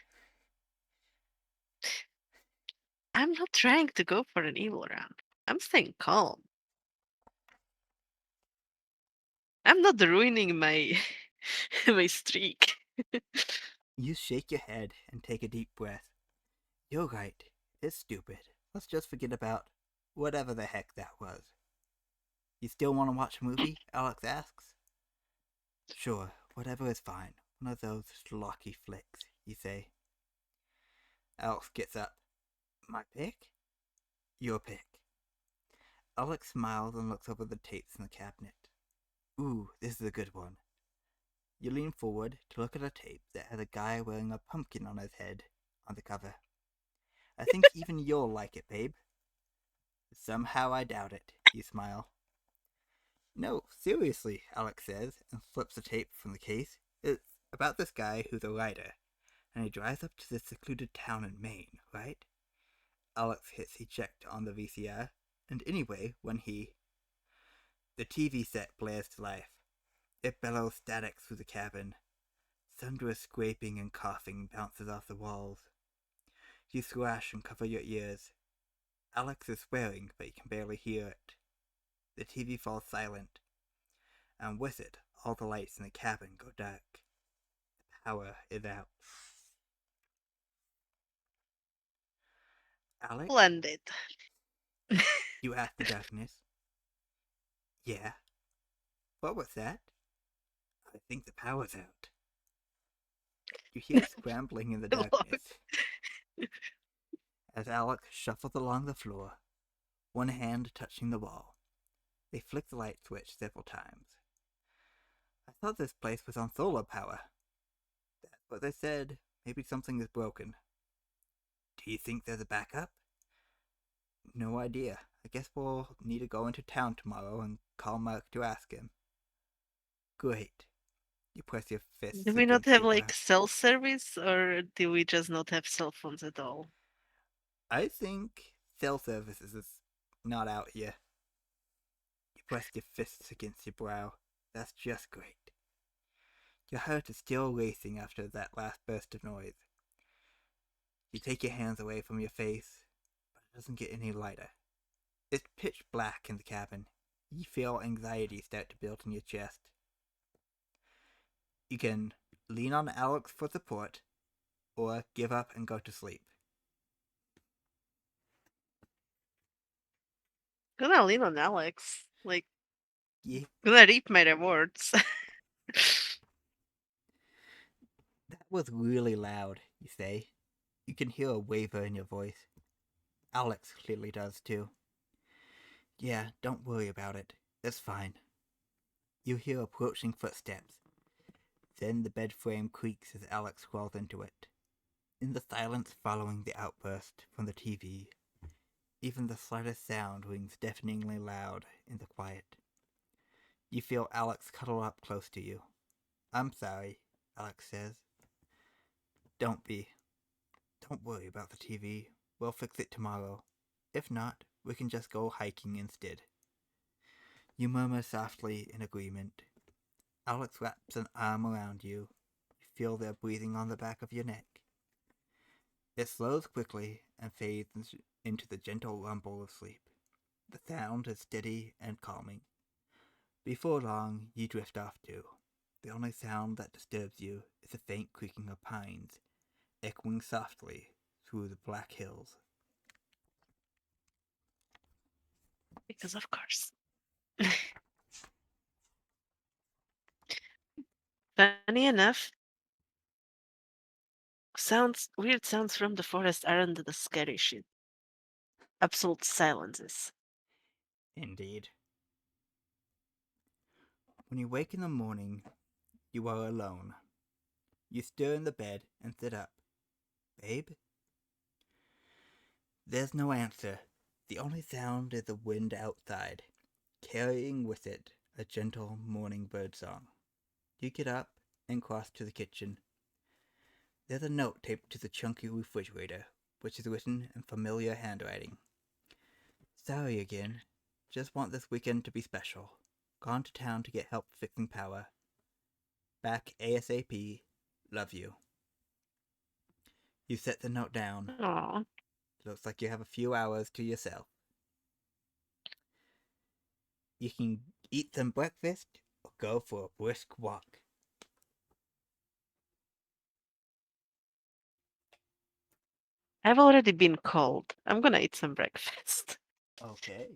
I'm not trying to go for an evil round. I'm staying calm. I'm not ruining my my streak. You shake your head and take a deep breath. You're right. It's stupid. Let's just forget about whatever the heck that was. You still want to watch a movie? Alex asks. Sure, whatever is fine. One of those schlocky flicks, you say. Alex gets up. My pick? Your pick. Alex smiles and looks over the tapes in the cabinet. Ooh, this is a good one. You lean forward to look at a tape that has a guy wearing a pumpkin on his head on the cover. I think even you'll like it, babe. Somehow I doubt it, you smile. No, seriously, Alex says, and flips the tape from the case. It's about this guy who's a writer, and he drives up to this secluded town in Maine, right? Alex hits eject on the VCR, and anyway, when he... The TV set blares to life. It bellows static through the cabin. Thunderous scraping and coughing bounces off the walls. You thrash and cover your ears. Alex is swearing, but you can barely hear it. The TV falls silent, and with it, all the lights in the cabin go dark. The power is out. Alex? Splendid. You ask the darkness. Yeah. What was that? I think the power's out. You hear scrambling in the darkness as Alex shuffles along the floor, one hand touching the wall. They flick the light switch several times. I thought this place was on solar power. That's what they said. Maybe something is broken. Do you think there's a backup? No idea. I guess we'll need to go into town tomorrow and call Mark to ask him. Great. You press your fists Do we not against have your brow. like cell service, or do we just not have cell phones at all? I think cell services is not out here. You press your fists against your brow. That's just great. Your heart is still racing after that last burst of noise. You take your hands away from your face, but it doesn't get any lighter. It's pitch black in the cabin. You feel anxiety start to build in your chest. You can lean on Alex for support, or give up and go to sleep. Gonna lean on Alex. Like, Yeah, gonna reap my rewards. that was really loud, you say. You can hear a waver in your voice. Alex clearly does too. Yeah, don't worry about it. It's fine. You hear approaching footsteps. Then the bed frame creaks as Alex crawls into it. In the silence following the outburst from the TV, even the slightest sound rings deafeningly loud in the quiet. You feel Alex cuddle up close to you. I'm sorry, Alex says. Don't be. Don't worry about the TV. We'll fix it tomorrow. If not, we can just go hiking instead. You murmur softly in agreement. Alex wraps an arm around you. You feel their breathing on the back of your neck. It slows quickly and fades into the gentle rumble of sleep. The sound is steady and calming. Before long, you drift off too. The only sound that disturbs you is the faint creaking of pines, echoing softly through the black hills. Because of course. Funny enough, weird sounds from the forest aren't the scary shit. Absolute silences. Indeed. When you wake in the morning, you are alone. You stir in the bed and sit up. Babe? There's no answer. The only sound is the wind outside, carrying with it a gentle morning bird song. You get up and cross to the kitchen. There's a note taped to the chunky refrigerator, which is written in familiar handwriting. Sorry again. Just want this weekend to be special. Gone to town to get help fixing power. Back ASAP. Love you. You set the note down. Aww. Looks like you have a few hours to yourself. You can eat some breakfast or go for a brisk walk. I've already been cold. I'm gonna eat some breakfast. Okay.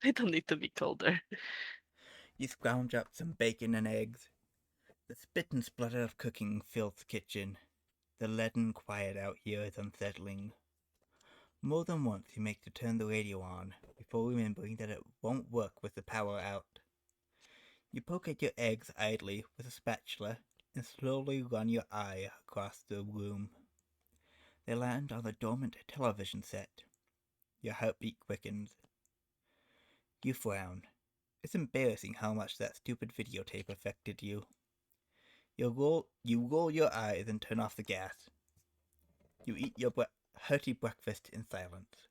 I don't need to be colder. You scrounge up some bacon and eggs. The spit and splutter of cooking fills the kitchen. The leaden quiet out here is unsettling. More than once you make to turn the radio on before remembering that it won't work with the power out. You poke at your eggs idly with a spatula and slowly run your eye across the room. They land on the dormant television set. Your heartbeat quickens. You frown. It's embarrassing how much that stupid videotape affected you. You roll your eyes and turn off the gas. You eat your hearty breakfast in silence.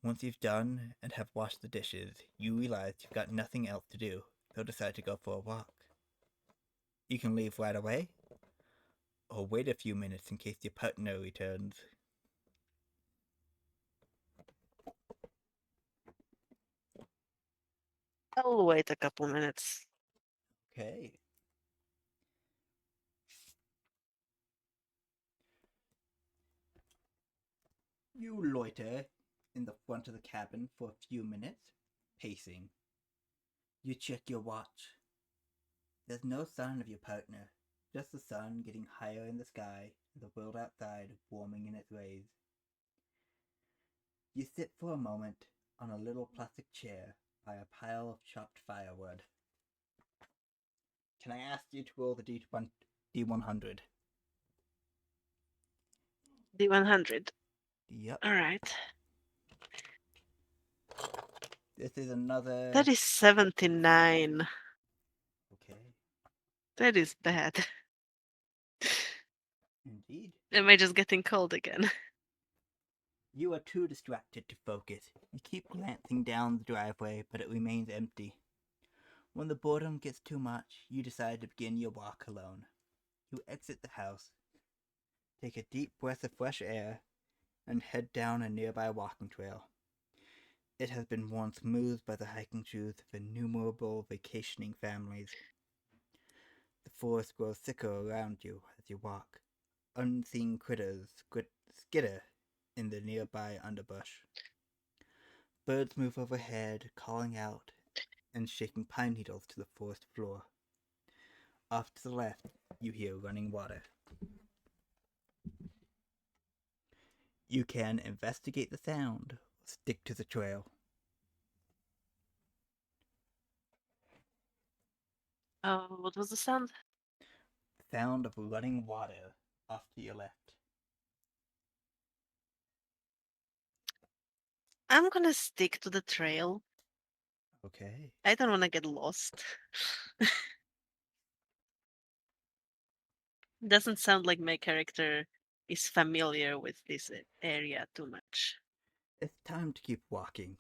Once you've done and have washed the dishes, you realize you've got nothing else to do, so decide to go for a walk. You can leave right away, or wait a few minutes in case your partner returns. I'll wait a couple minutes. Okay. You loiter in the front of the cabin for a few minutes, pacing. You check your watch. There's no sign of your partner, just the sun getting higher in the sky and the world outside warming in its rays. You sit for a moment on a little plastic chair by a pile of chopped firewood. Can I ask you to roll the D100? D100. Yep. Alright. This is another. That is 79. Okay. That is bad. Indeed. Am I just getting cold again? You are too distracted to focus. You keep glancing down the driveway, but it remains empty. When the boredom gets too much, you decide to begin your walk alone. You exit the house, take a deep breath of fresh air, and head down a nearby walking trail. It has been worn smooth by the hiking shoes of innumerable vacationing families. The forest grows thicker around you as you walk. Unseen critters skitter in the nearby underbrush. Birds move overhead, calling out and shaking pine needles to the forest floor. Off to the left, you hear running water. You can investigate the sound or stick to the trail. Oh, what was the sound? The sound of running water off to your left. I'm gonna stick to the trail. Okay. I don't wanna get lost. Doesn't sound like my character is familiar with this area too much. It's time to keep walking.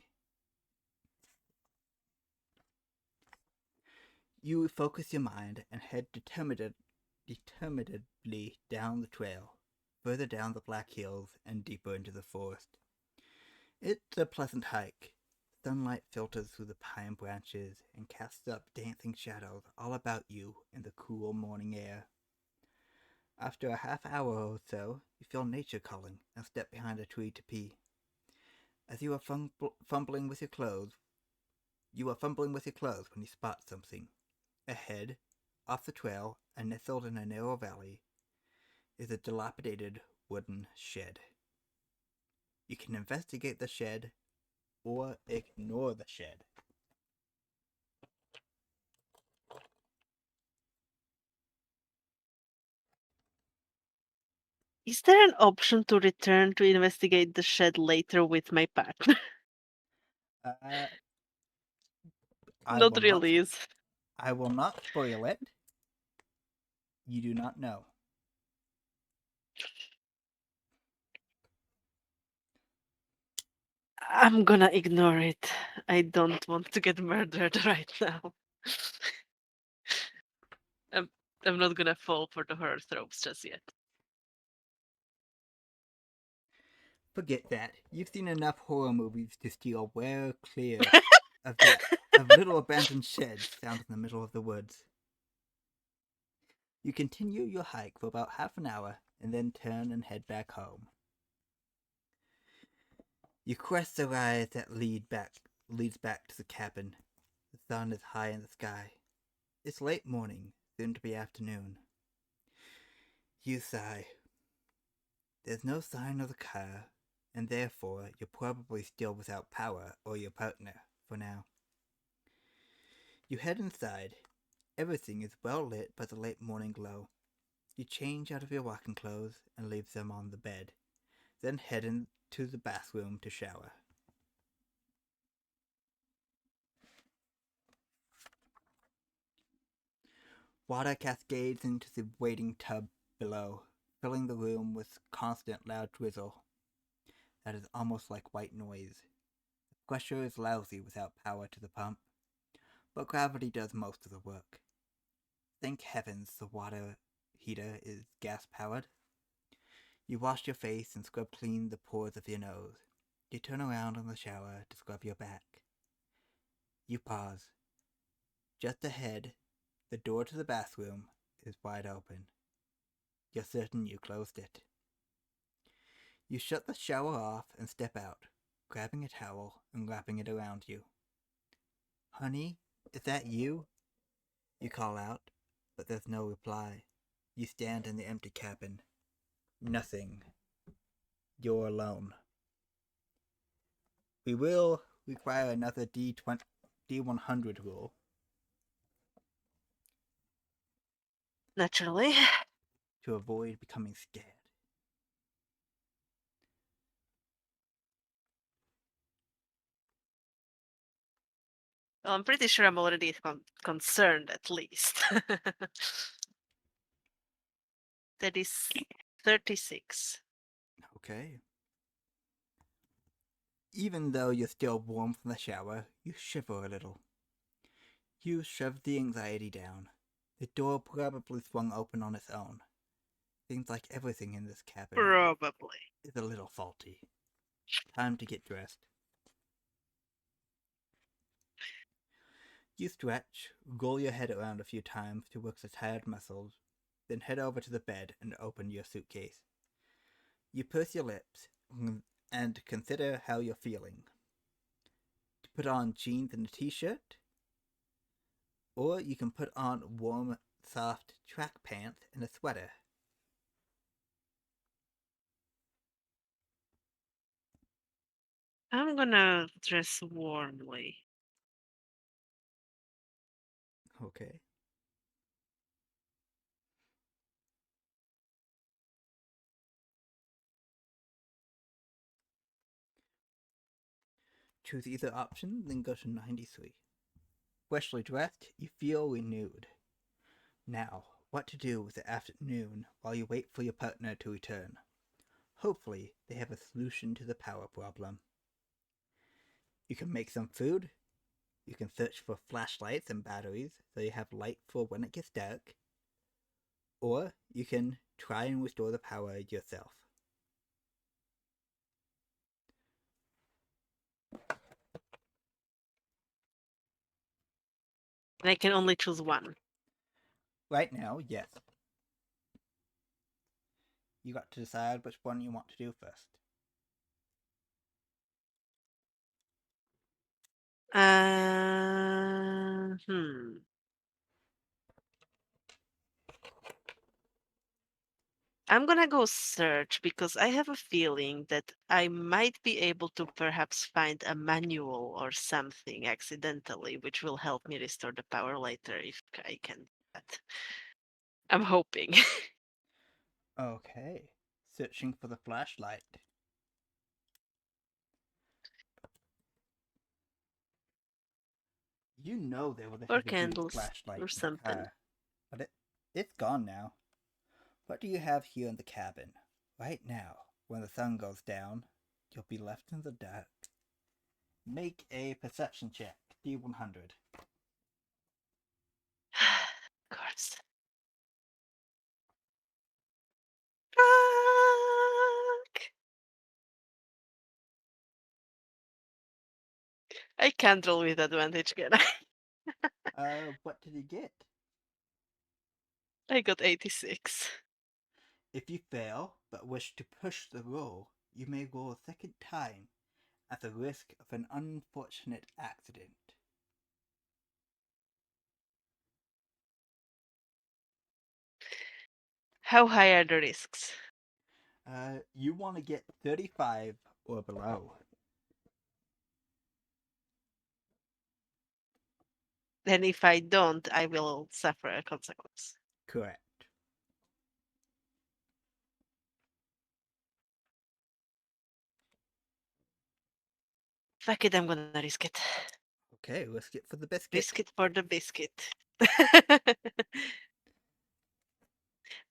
You focus your mind and head determinedly down the trail, further down the Black Hills and deeper into the forest. It's a pleasant hike. Sunlight filters through the pine branches and casts up dancing shadows all about you in the cool morning air. After a half hour or so, you feel nature calling and step behind a tree to pee. As you are fumbling with your clothes, when you spot something. Ahead, off the trail and nestled in a narrow valley, is a dilapidated wooden shed. You can investigate the shed or ignore the shed. Is there an option to return to investigate the shed later with my partner? Uh, I Not will not. really. Is. I will not spoil it. You do not know. I'm gonna ignore it. I don't want to get murdered right now. I'm, I'm not gonna fall for the horror tropes just yet. Forget that. You've seen enough horror movies to steer well clear of little abandoned sheds found in the middle of the woods. You continue your hike for about half an hour and then turn and head back home. You crest the rise that leads back to the cabin. The sun is high in the sky. It's late morning, soon to be afternoon. You sigh. There's no sign of the car, and therefore you're probably still without power or your partner for now. You head inside. Everything is well lit by the late morning glow. You change out of your walking clothes and leave them on the bed, then head into the bathroom to shower. Water cascades into the waiting tub below, filling the room with constant loud drizzle that is almost like white noise. The pressure is lousy without power to the pump, but gravity does most of the work. Thank heavens the water heater is gas powered. You wash your face and scrub clean the pores of your nose. You turn around in the shower to scrub your back. You pause. Just ahead, the door to the bathroom is wide open. You're certain you closed it. You shut the shower off and step out, grabbing a towel and wrapping it around you. "Honey, is that you?" You call out, but there's no reply. You stand in the empty cabin. Nothing. You're alone. We will require another D100 roll. Naturally. To avoid becoming scared. Well, I'm pretty sure I'm already concerned, at least. That is 36. Okay. Even though you're still warm from the shower, you shiver a little. You shove the anxiety down. The door probably swung open on its own. Seems like everything in this cabin Probably. is a little faulty. Time to get dressed. You stretch, roll your head around a few times to work the tired muscles, then head over to the bed and open your suitcase. You purse your lips and consider how you're feeling. To put on jeans and a t-shirt, or you can put on warm, soft track pants and a sweater. I'm gonna dress warmly. Okay. Choose either option, then go to 93. Freshly dressed, you feel renewed. Now, what to do with the afternoon while you wait for your partner to return? Hopefully, they have a solution to the power problem. You can make some food. You can search for flashlights and batteries so you have light for when it gets dark. Or you can try and restore the power yourself. And I can only choose one. Right now, yes. You got to decide which one you want to do first. Uh, hmm. I'm gonna go search because I have a feeling that I might be able to perhaps find a manual or something accidentally, which will help me restore the power later if I can do that. I'm hoping. Okay. Searching for the flashlight. You know there was a Or heavy-duty candles flashlight or in the something. car, but it's gone now. What do you have here in the cabin? Right now, when the sun goes down, you'll be left in the dark. Make a perception check, D100. Of course. Fuck! I can't roll with advantage, can I? What did you get? I got 86. If you fail, but wish to push the roll, you may roll a second time, at the risk of an unfortunate accident. How high are the risks? You want to get 35 or below. Then if I don't, I will suffer a consequence. Correct. Fuck it, I'm gonna risk it. Okay, risk it for the biscuit. Risk it for the biscuit.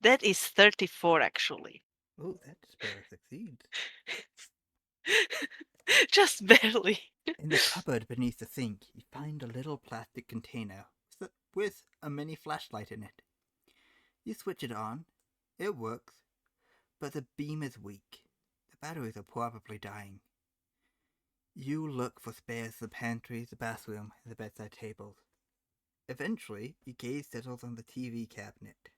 That is 34, actually. Oh, that barely succeeds. Just barely. In the cupboard beneath the sink, you find a little plastic container with a mini flashlight in it. You switch it on. It works, but the beam is weak. The batteries are probably dying. You look for spares in the pantry, the bathroom, and the bedside tables. Eventually, your gaze settles on the TV cabinet.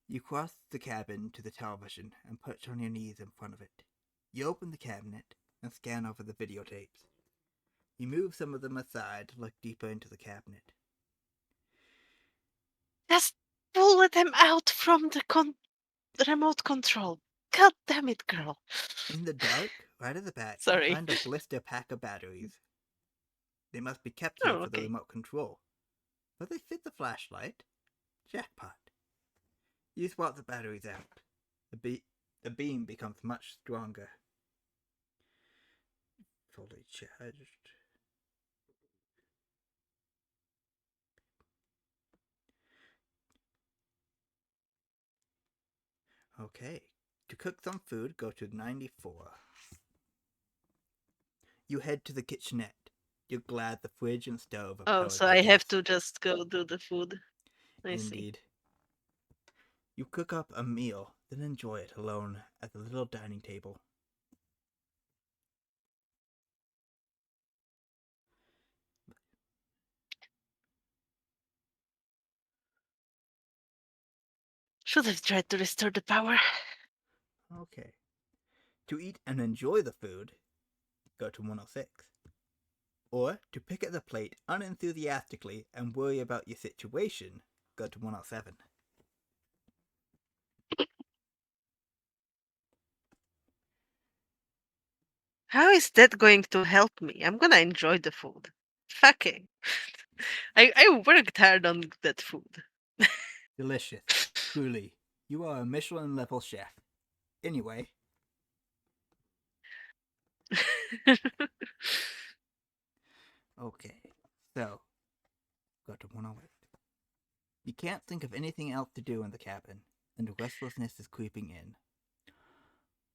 You cross the cabin to the television and perch on your knees in front of it. You open the cabinet and scan over the videotapes. You move some of them aside to look deeper into the cabinet. Just pull them out from the remote control. God damn it, girl. In the dark, right at the back, you Sorry. find a blister pack of batteries. They must be kept here Oh, for the okay. remote control. But they fit the flashlight. Jackpot. You swap the batteries out. The beam becomes much stronger. Fully charged. Okay. To cook some food, go to 94. You head to the kitchenette. You're glad the fridge and stove are Oh, powered so by I have gas. to just go do the food. I see. Indeed. You cook up a meal, then enjoy it alone at the little dining table. Should have tried to restore the power. Okay. To eat and enjoy the food, go to 106. Or to pick at the plate unenthusiastically and worry about your situation, go to 107. How is that going to help me? I'm gonna enjoy the food. Fucking. I worked hard on that food. Delicious. Truly. You are a Michelin level chef. Anyway, okay. So, go to 108. You can't think of anything else to do in the cabin, and restlessness is creeping in.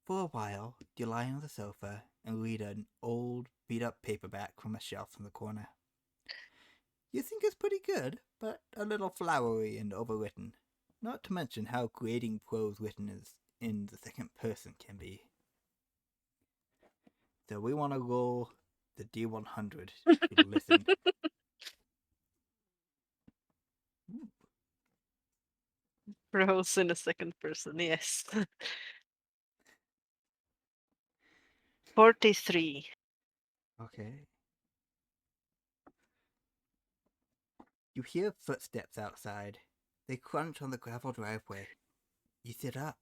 For a while, you lie on the sofa and read an old, beat up paperback from a shelf in the corner. You think it's pretty good, but a little flowery and overwritten. Not to mention how grating prose written is in the second person can be. So we want to roll the D100 to listen. Rose in a second person, yes. 43. Okay. You hear footsteps outside. They crunch on the gravel driveway. You sit up.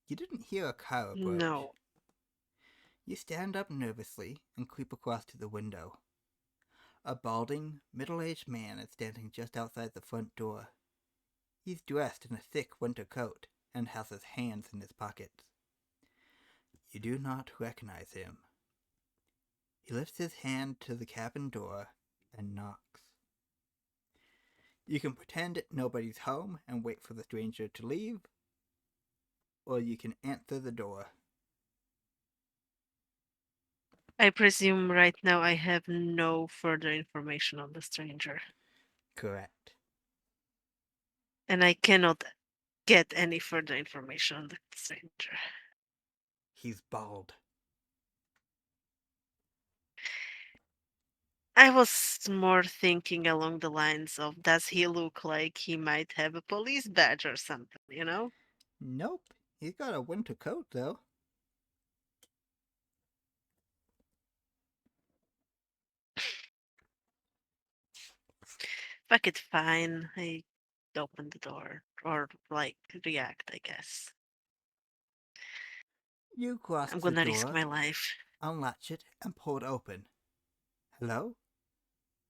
You didn't hear a car approach. No. You stand up nervously and creep across to the window. A balding, middle-aged man is standing just outside the front door. He's dressed in a thick winter coat and has his hands in his pockets. You do not recognize him. He lifts his hand to the cabin door and knocks. You can pretend nobody's home and wait for the stranger to leave, or you can answer the door. I presume right now I have no further information on the stranger. Correct. And I cannot get any further information on the stranger. He's bald. I was more thinking along the lines of does he look like he might have a police badge or something, you know? Nope. He's got a winter coat, though. Fuck it, fine. I open the door. Or, like, react, I guess. You cross I'm to the gonna risk door, my life. unlatch it, and pull it open. Hello?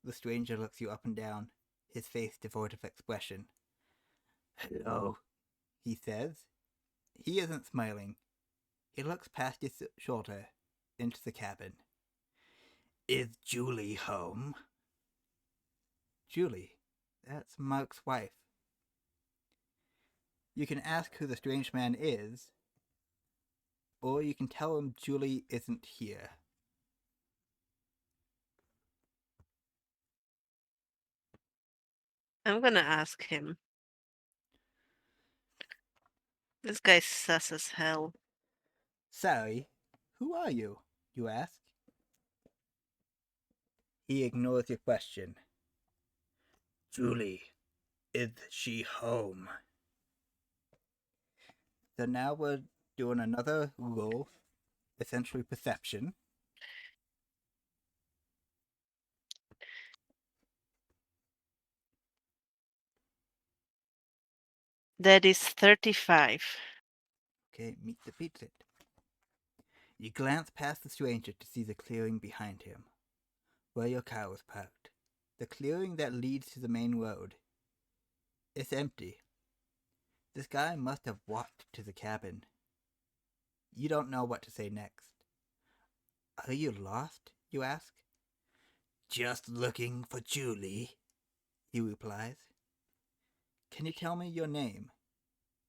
The stranger looks you up and down, his face devoid of expression. Hello, he says. He isn't smiling. He looks past his shoulder into the cabin. Is Julie home? Julie, that's Mark's wife. You can ask who the strange man is, or you can tell him Julie isn't here. I'm gonna ask him. This guy's sus as hell. Sorry, who are you? You ask. He ignores your question. Julie, is she home? So now we're doing another roll, essentially perception. That is 35. Okay, meet the beats it. You glance past the stranger to see the clearing behind him, where your car was parked. The clearing that leads to the main road. It's empty. This guy must have walked to the cabin. You don't know what to say next. Are you lost? You ask. Just looking for Julie, he replies. Can you tell me your name?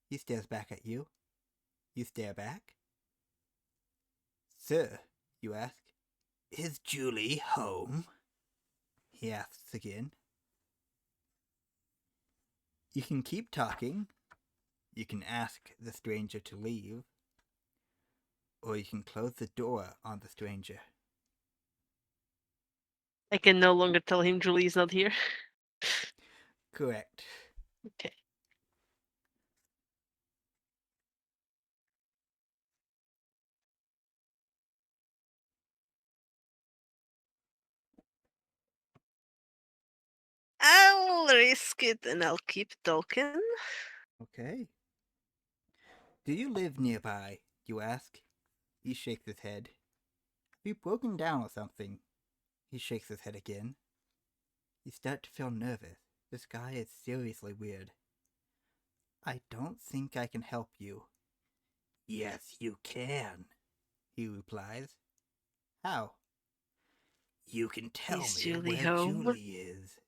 He stares back at you. You stare back. Sir, you ask. Is Julie home? He asks again. You can keep talking. You can ask the stranger to leave. Or you can close the door on the stranger. I can no longer tell him Julie is not here. Correct. Okay. I'll risk it and I'll keep talking. Okay. Do you live nearby? You ask. He shakes his head. Have you broken down or something? He shakes his head again. You start to feel nervous. This guy is seriously weird. I don't think I can help you. Yes, you can, he replies. How? You can tell Is me Julie where home? Julie is.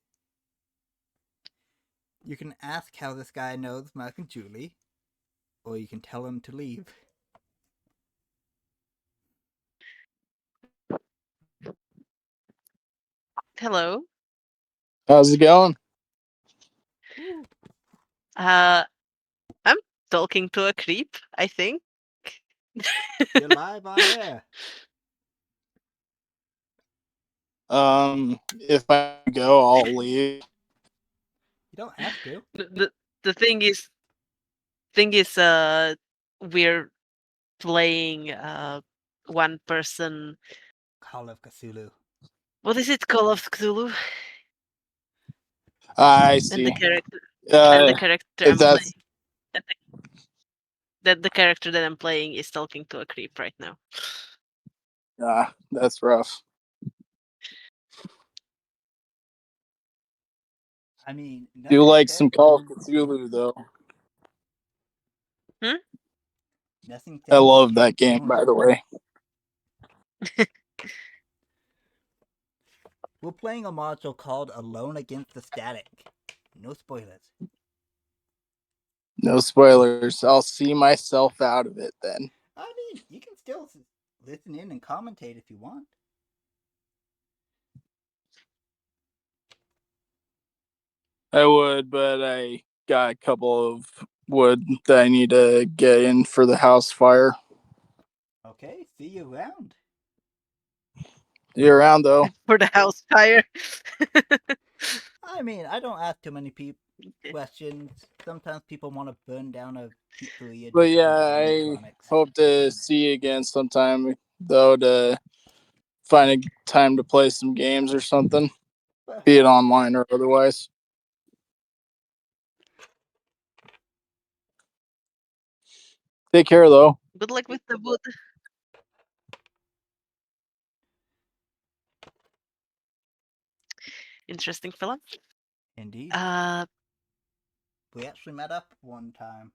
You can ask how this guy knows Mark and Julie, or you can tell him to leave. Hello. How's it going? Ooh, I'm talking to a creep, I think. you're live on air. If I go, I'll leave. You don't have to. The thing is we're playing one person. Call of Cthulhu. What is it? Call of Cthulhu? I And the see. character and Uh, the character if I'm that's playing and the character that I'm playing is talking to a creep right now. that's rough. I mean, Do nothing like says some Call of Cthulhu though. Hmm? nothing I says you love can't that game, join. by the way. We're playing a module called Alone Against the Static. No spoilers. No spoilers. I'll see myself out of it then. I mean, you can still listen in and commentate if you want. I would, but I got a couple of wood that I need to get in for the house fire. Okay, see you around. You around though? For the house fire. I mean, I don't ask too many questions. Sometimes people want to burn down a pizzeria But just to yeah, get the I electronics. hope to see you again sometime though to find a time to play some games or something, be it online or otherwise. Take care though. Good luck with the wood. Interesting fella. Indeed. Uh, We actually met up one time.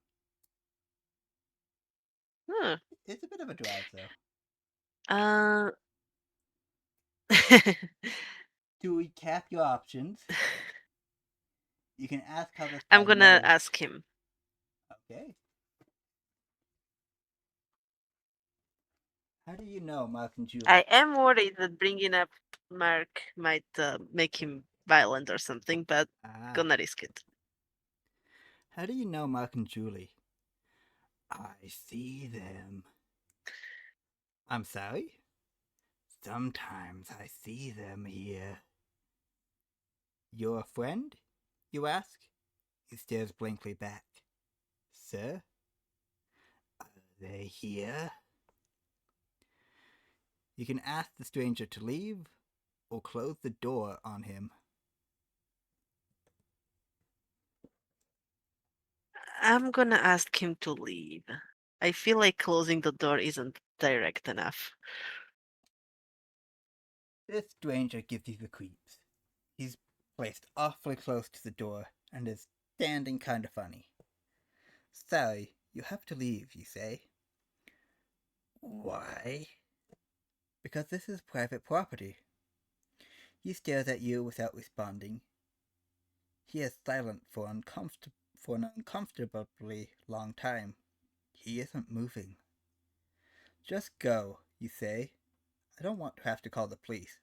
huh. It's a bit of a drive, though. Uh, To recap your options, you can ask how this I'm guy gonna knows. ask him. Okay. How do you know Mark and I Julie? am worried that bringing up Mark might make him violent or something, but Ah. gonna risk it. How do you know Mark and Julie? I see them. I'm sorry? Sometimes I see them here. You're a friend? you ask? He stares blankly back. Sir? Are they here? You can ask the stranger to leave, or close the door on him. I'm gonna ask him to leave. I feel like closing the door isn't direct enough. This stranger gives you the creeps. He's placed awfully close to the door and is standing kinda funny. Sorry, you have to leave, you say. Why? Because this is private property. He stares at you without responding. He is silent for an uncomfortably long time. He isn't moving. Just go, you say. I don't want to have to call the police.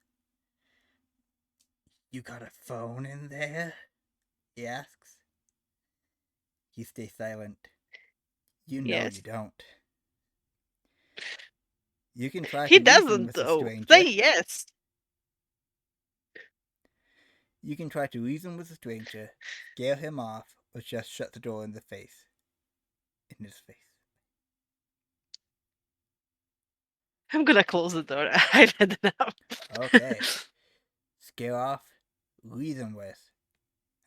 You got a phone in there? He asks. You stay silent. You know Yes. you don't. You can try He to reason doesn't with the though. stranger. Say yes. You can try to reason with the stranger, scare him off, or just shut the door in his face. I'm gonna close the door. I've had enough. Okay. Scare off, reason with,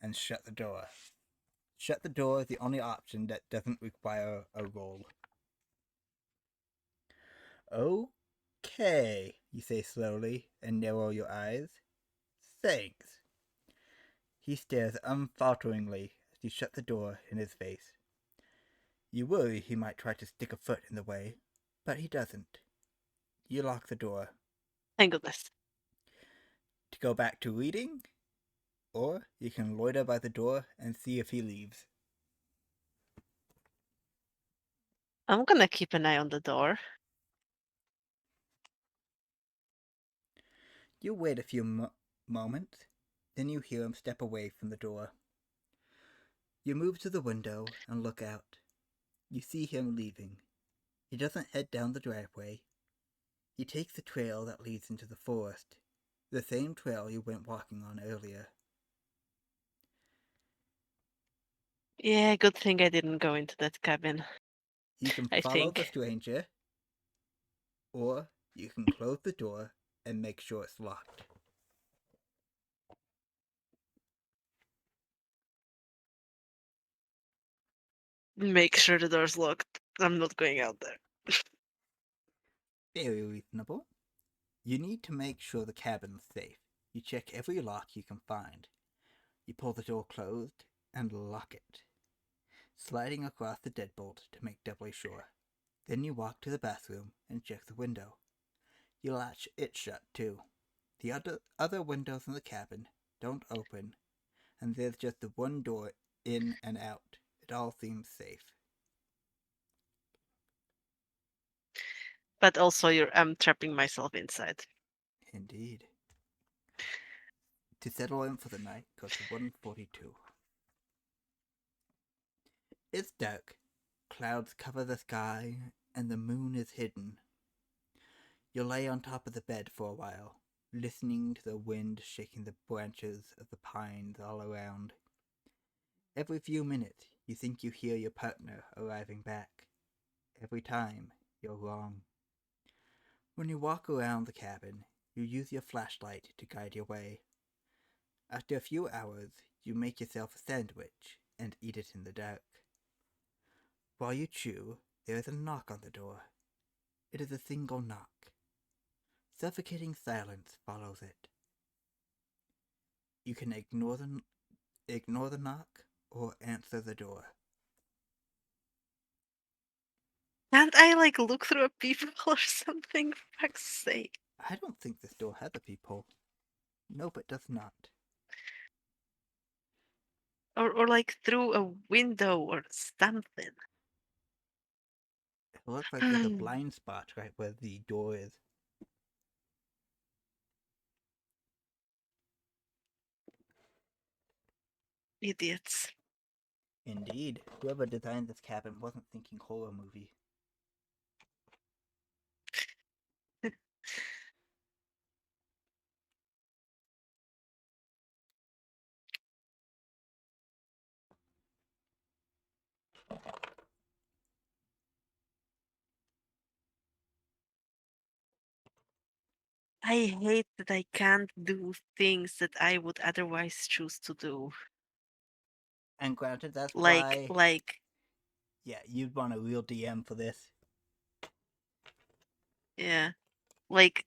and shut the door. Shut the door is the only option that doesn't require a roll. Okay, you say slowly and narrow your eyes. Thanks. He stares unfalteringly as you shut the door in his face. You worry he might try to stick a foot in the way, but he doesn't. You lock the door. Thank goodness. To go back to reading, or you can loiter by the door and see if he leaves. I'm gonna keep an eye on the door. You wait a few moments, then you hear him step away from the door. You move to the window and look out. You see him leaving. He doesn't head down the driveway. He takes the trail that leads into the forest, the same trail you went walking on earlier. Yeah, good thing I didn't go into that cabin. You can I follow the think. stranger, or you can close the door and make sure it's locked. Make sure the door's locked. I'm not going out there. Very reasonable. You need to make sure the cabin's safe. You check every lock you can find. You pull the door closed and lock it, sliding across the deadbolt to make doubly sure. Then you walk to the bathroom and check the window. You latch it shut too. The other windows in the cabin don't open, and there's just the one door in and out. It all seems safe. But also, I'm trapping myself inside. Indeed. To settle in for the night, go to 142. It's dark. Clouds cover the sky, and the moon is hidden. You lay on top of the bed for a while, listening to the wind shaking the branches of the pines all around. Every few minutes, you think you hear your partner arriving back. Every time, you're wrong. When you walk around the cabin, you use your flashlight to guide your way. After a few hours, you make yourself a sandwich and eat it in the dark. While you chew, there is a knock on the door. It is a single knock. Suffocating silence follows it. You can ignore the knock or answer the door. Can't I look through a peephole or something? For fuck's sake. I don't think this door has a peephole. Nope, it does not. Or through a window or something. It looks like there's a blind spot right where the door is. Idiots. Indeed, whoever designed this cabin wasn't thinking horror movie. I hate that I can't do things that I would otherwise choose to do. And granted, that's Like, why, like, yeah, you'd want a real DM for this. yeah, like,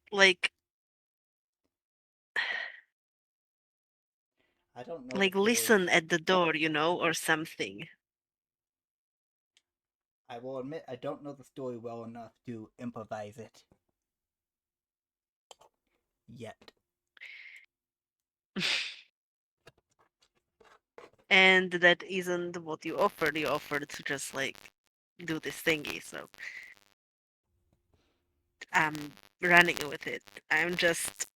I don't know the like, story. listen at the door, or something. I will admit I don't know the story well enough to improvise it. Yet. And that isn't what you offered. You offered to just like do this thingy, so I'm running with it. I'm just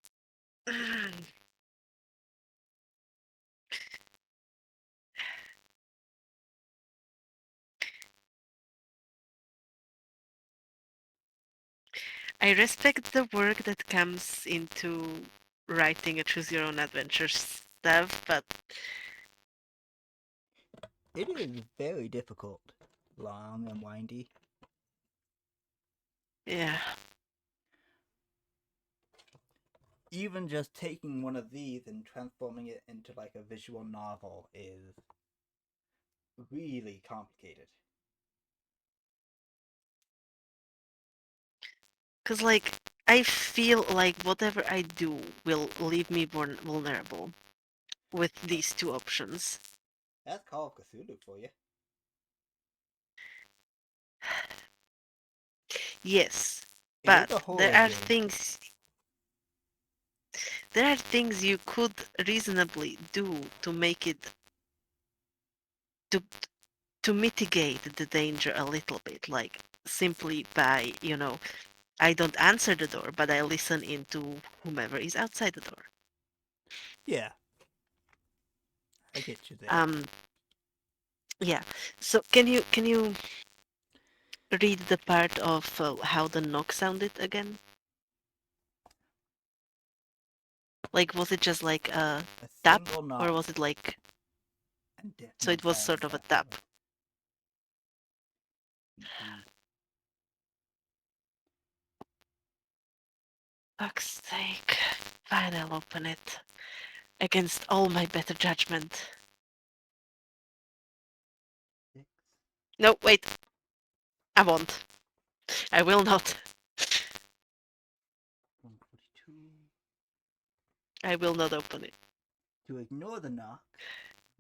I respect the work that comes into writing a choose your own adventure stuff, but It is very difficult. Long and windy. yeah. Even just taking one of these and transforming it into like a visual novel is really complicated. Because, like, I feel like whatever I do will leave me vulnerable with these two options. That's Call of Cthulhu for you. Yes, It is but a horror game. There are things you could reasonably do to make it to to mitigate the danger a little bit, like simply by, I don't answer the door, but I listen into whomever is outside the door. Yeah, I get you there. Yeah. So can you read the part of how the knock sounded again? Like, was it just like a A tap, single or knock was it like? and So deafening it was silence sort of a tap. afterward. Indeed. Fuck's sake! Fine, I'll open it. Against all my better judgment. 6, No, wait. I won't. I will not. 142. I will not open it. To ignore the knock.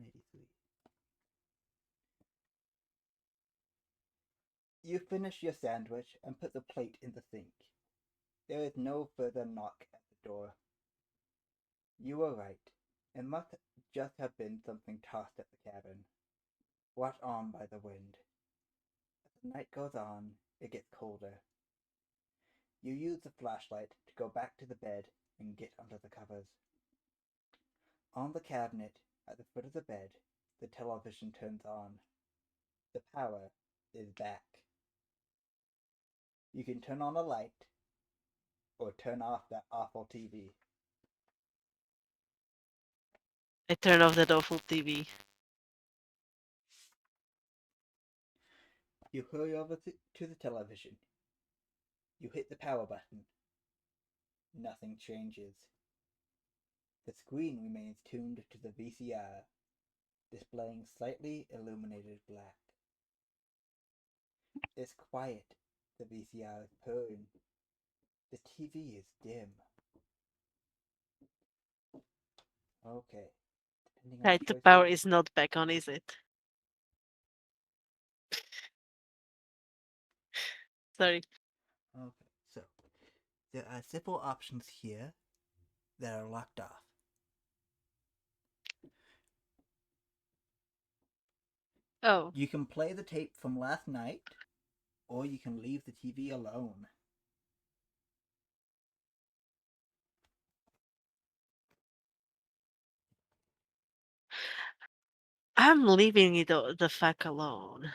83. You finish your sandwich and put the plate in the sink. There is no further knock at the door. You were right. It must just have been something tossed at the cabin, washed on by the wind. As the night goes on, it gets colder. You use the flashlight to go back to the bed and get under the covers. On the cabinet at the foot of the bed, the television turns on. The power is back. You can turn on a light or turn off that awful TV. I turn off that awful TV. You hurry over to the television. You hit the power button. Nothing changes. The screen remains tuned to the VCR, displaying slightly illuminated black. It's quiet. The VCR is purring. The TV is dim. Okay. Depending on Right, the the choices. power is not back on, is it? Sorry. Okay, so there are several options here that are locked off. Oh. You can play the tape from last night, or you can leave the TV alone. I'm leaving it the fuck alone.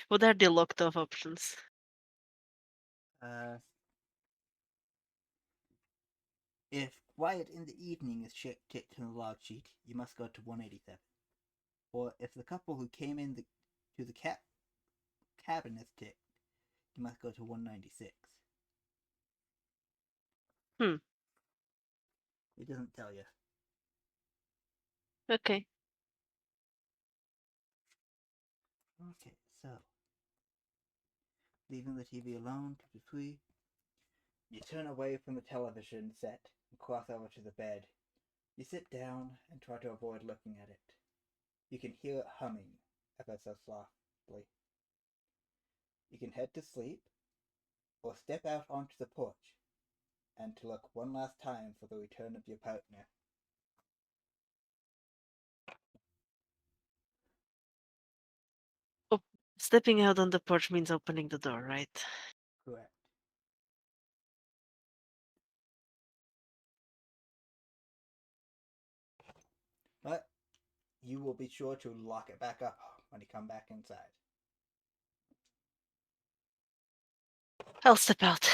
What are the locked off options? Uh, if quiet in the evening is ticked in the log sheet, you must go to 187. Or if the couple who came in to the cat cabin is ticked. You must go to 196. Hmm. It doesn't tell you. Okay. Okay, so leaving the TV alone to be free, you turn away from the television set and cross over to the bed. You sit down and try to avoid looking at it. You can hear it humming ever so softly. You can head to sleep or step out onto the porch and to look one last time for the return of your partner. Stepping out on the porch means opening the door, right? Correct. But you will be sure to lock it back up when you come back inside. I'll step out.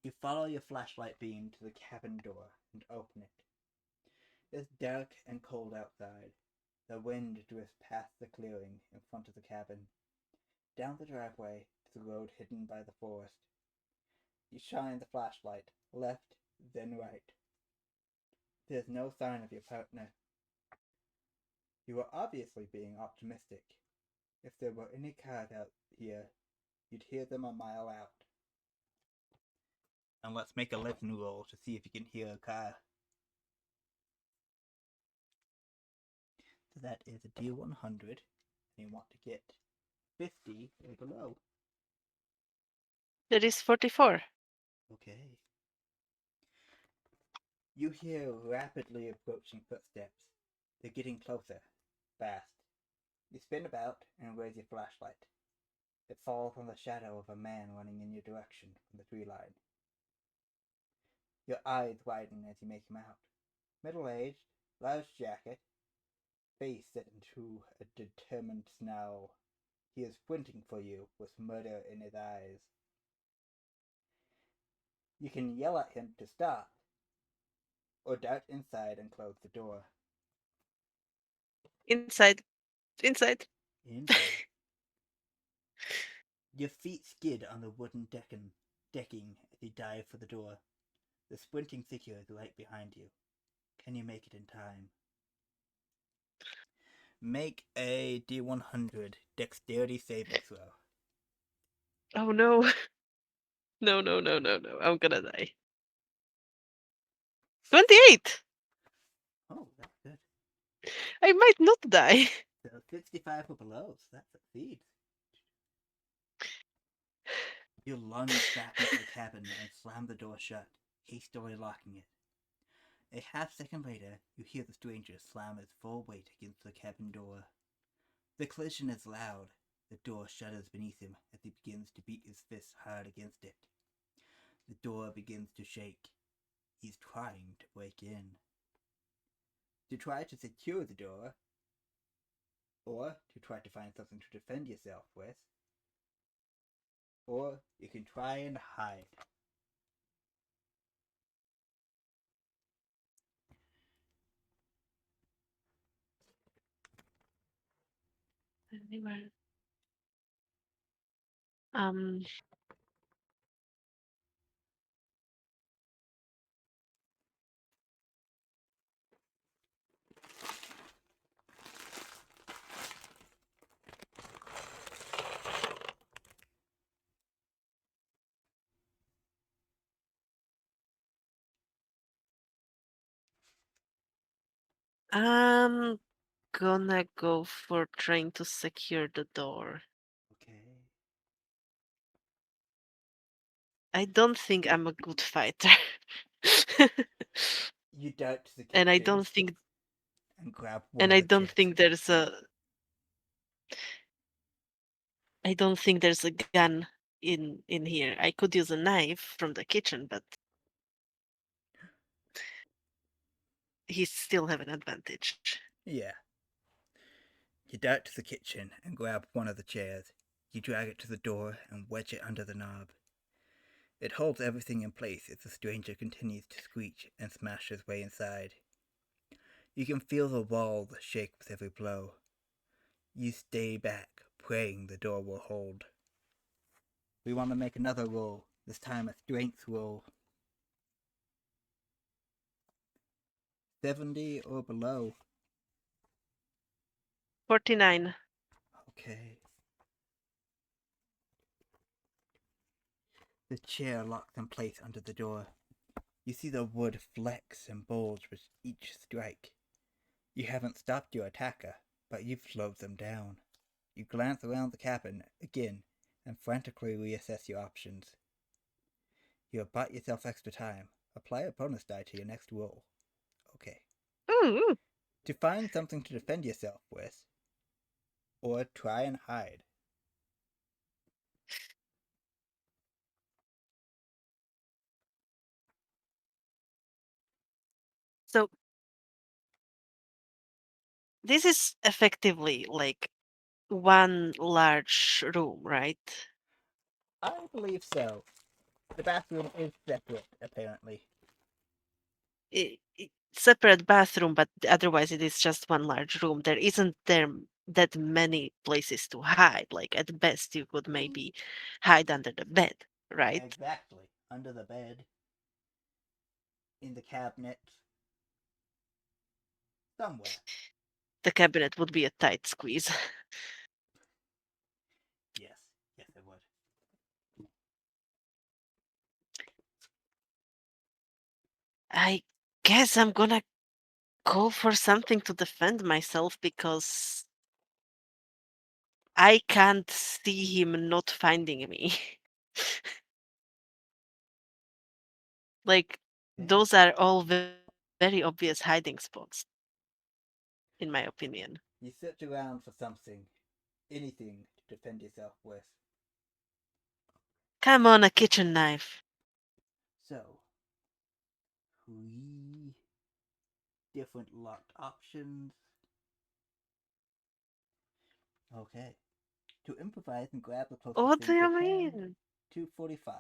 You follow your flashlight beam to the cabin door and open it. It's dark and cold outside. The wind drifts past the clearing in front of the cabin, down the driveway to the road hidden by the forest. You shine the flashlight left, then right. There's no sign of your partner. You are obviously being optimistic. If there were any cars out here, you'd hear them a mile out. And let's make a listen roll to see if you can hear a car. So that is a D100, and you want to get 50 or below. There is 44. Okay. You hear rapidly approaching footsteps. They're getting closer, fast. You spin about and raise your flashlight. It falls on the shadow of a man running in your direction from the tree line. Your eyes widen as you make him out. Middle-aged, large jacket, face set into a determined snarl. He is squinting for you with murder in his eyes. You can yell at him to stop, or dart inside and close the door. Inside. Inside. Inside. Your feet skid on the wooden decking as you dive for the door. The sprinting figure is right behind you. Can you make it in time? Make a D100 dexterity saving throw. Oh no. No. I'm gonna die. 28! Oh, that's good. I might not die. So 65 or below, so that succeeds. You lunge back into the cabin and slam the door shut, hastily locking it. A half-second later, you hear the stranger slam his full weight against the cabin door. The collision is loud. The door shudders beneath him as he begins to beat his fist hard against it. The door begins to shake. He's trying to break in. To try to secure the door, or to try to find something to defend yourself with, or you can try and hide. Anywhere. Um. I'm gonna go for trying to secure the door. Okay. I don't think I'm a good fighter. You dart to the kitchen and I don't think and grab one and of I the don't chairs. think there's a I don't think there's a gun in here. I could use a knife from the kitchen, but he still have an advantage. Yeah. You dart to the kitchen and grab one of the chairs. You drag it to the door and wedge it under the knob. It holds everything in place as the stranger continues to screech and smash his way inside. You can feel the walls shake with every blow. You stay back, praying the door will hold. We want to make another roll, this time a strength roll. 70 or below. 49. Okay. The chair locks in place under the door. You see the wood flex and bulge with each strike. You haven't stopped your attacker, but you've slowed them down. You glance around the cabin again and frantically reassess your options. You have bought yourself extra time. Apply a bonus die to your next roll. Okay. Ooh. To find something to defend yourself with, or try and hide. So this is effectively like one large room, right? I believe so. The bathroom is separate, apparently. Separate bathroom, but otherwise it is just one large room. There isn't that many places to hide. Like at best, you could maybe hide under the bed, right? Exactly. Under the bed, in the cabinet, somewhere. The cabinet would be a tight squeeze. Yes, yes, it would. I guess I'm gonna go for something to defend myself because I can't see him not finding me. Like, Okay. those are all very obvious hiding spots, in my opinion. You search around for something, anything to defend yourself with. Come on, a kitchen knife. So, 3 different locked options. Okay. To improvise and grab the closest What do thing to you hand, mean? 245.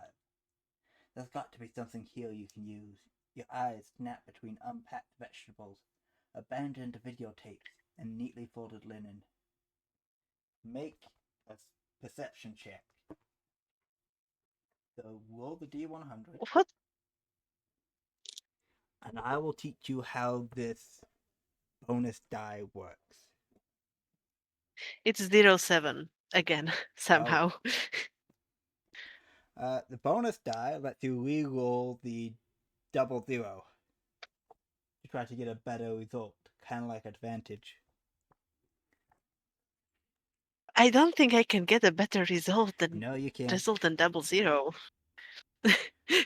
There's got to be something here you can use. Your eyes snap between unpacked vegetables, abandoned videotapes, and neatly folded linen. Make a perception check. So roll the D100, What? and I will teach you how this bonus die works. It's 07 again, Oh. somehow. The bonus die lets you re-roll the 00 to try to get a better result, kind of like advantage. I don't think I can get a better result than No, you can't. 00.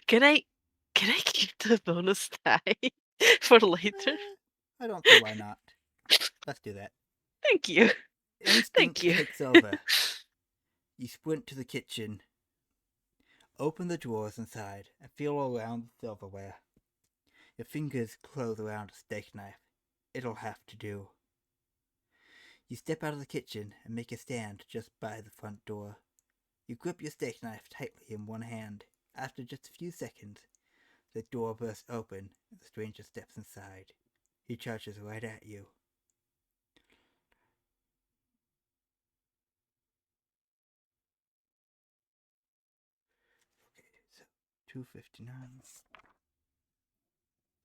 Can I can I keep the bonus die for later? I don't see why not. Let's do that. Thank you. Thank Instinct you. takes over. You sprint to the kitchen, open the drawers inside, and feel around the silverware. Your fingers close around a steak knife. It'll have to do. You step out of the kitchen and make a stand just by the front door. You grip your steak knife tightly in one hand. After just a few seconds, the door bursts open and the stranger steps inside. He charges right at you. Okay, so 259.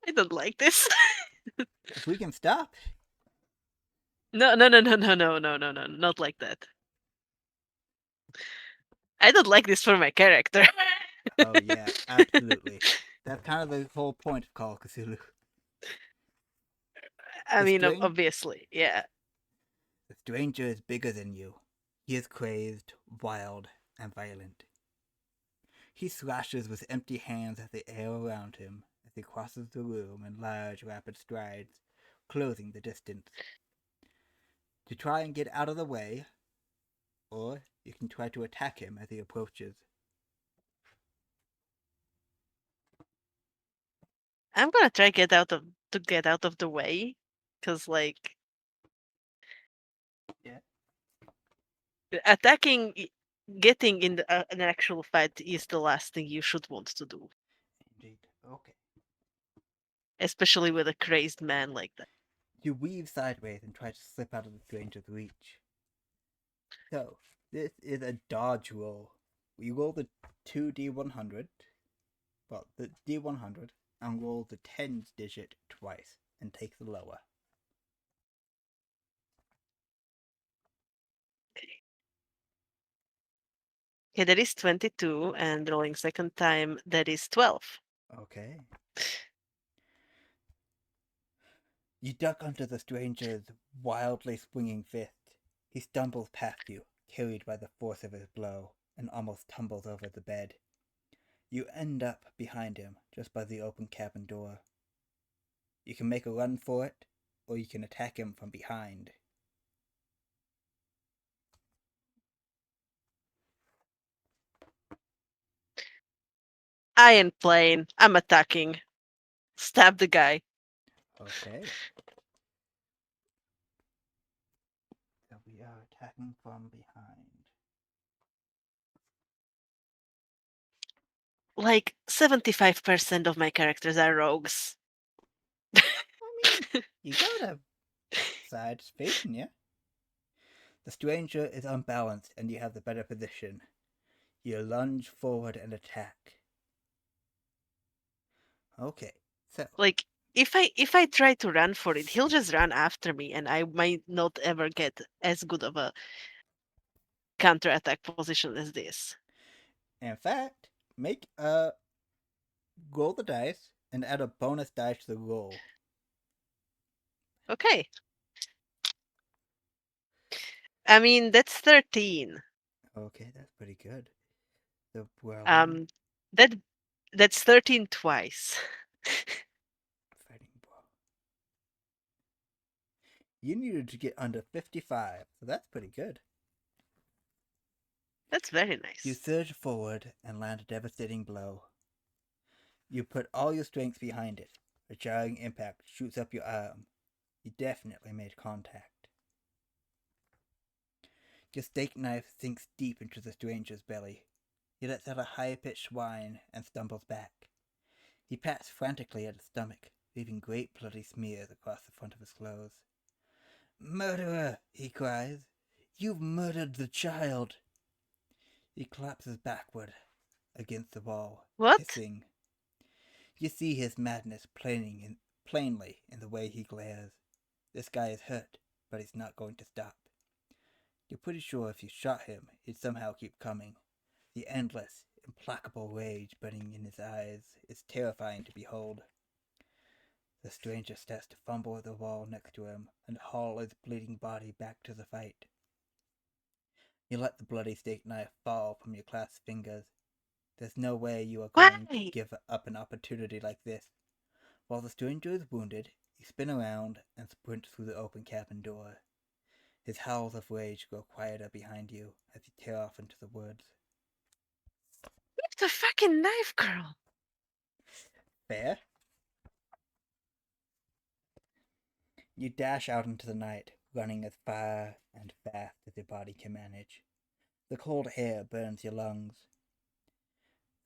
I don't like this. If we can stop. No, no, no, no, no, no, no, no, no, not like that. I don't like this for my character. Oh yeah, absolutely. That's kind of the whole point of Call of Cthulhu. I The mean, strange obviously, yeah. The stranger is bigger than you. He is crazed, wild, and violent. He slashes with empty hands at the air around him as he crosses the room in large, rapid strides, closing the distance. To try and get out of the way, or you can try to attack him as he approaches. I'm gonna try get out of the way, cause like Yeah. attacking, getting in an actual fight is the last thing you should want to do, Indeed. Okay. especially with a crazed man like that. You weave sideways and try to slip out of the stranger's reach. So, this is a dodge roll. We roll the 2d100, well, the d100, and roll the 10s digit twice, and take the lower. Okay, that is 22, and rolling second time, that is 12. Okay. You duck under the stranger's wildly swinging fist. He stumbles past you, carried by the force of his blow, and almost tumbles over the bed. You end up behind him, just by the open cabin door. You can make a run for it, or you can attack him from behind. I ain't playing. I'm attacking. Stab the guy. Okay. So we are attacking from behind. Like 75% of my characters are rogues. I mean, you got a side facing you. The stranger is unbalanced and you have the better position. You lunge forward and attack. Okay, so Like if I try to run for it, he'll just run after me, and I might not ever get as good of a counterattack position as this. in fact, make a roll the dice and add a bonus dice to the roll. Okay. I mean, that's 13. Okay, that's pretty good. The well, That that's 13 twice. fighting brawl. You needed to get under 55, so that's pretty good. That's very You nice. surge forward and land a devastating blow. You put all your strength behind it. A jarring impact shoots up your arm. You definitely made contact. Your steak knife sinks deep into the stranger's belly. He lets out a high-pitched whine and stumbles back. He pats frantically at his stomach, leaving great bloody smears across the front of his clothes. "Murderer!" he cries. "You've murdered the child!" He collapses backward against the wall, What? hissing. You see his madness plainly in the way he glares. This guy is hurt, but he's not going to stop. You're pretty sure if you shot him, he'd somehow keep coming. The endless, implacable rage burning in his eyes is terrifying to behold. The stranger starts to fumble at the wall next to him and haul his bleeding body back to the fight. You let the bloody steak knife fall from your clasped fingers. There's no way you are going to give up an opportunity like this. While the stranger is wounded, you spin around and sprint through the open cabin door. His howls of rage grow quieter behind you as you tear off into the woods. Leave the fucking knife, girl. Fair? You dash out into the night, running as far and fast as your body can manage. The cold air burns your lungs.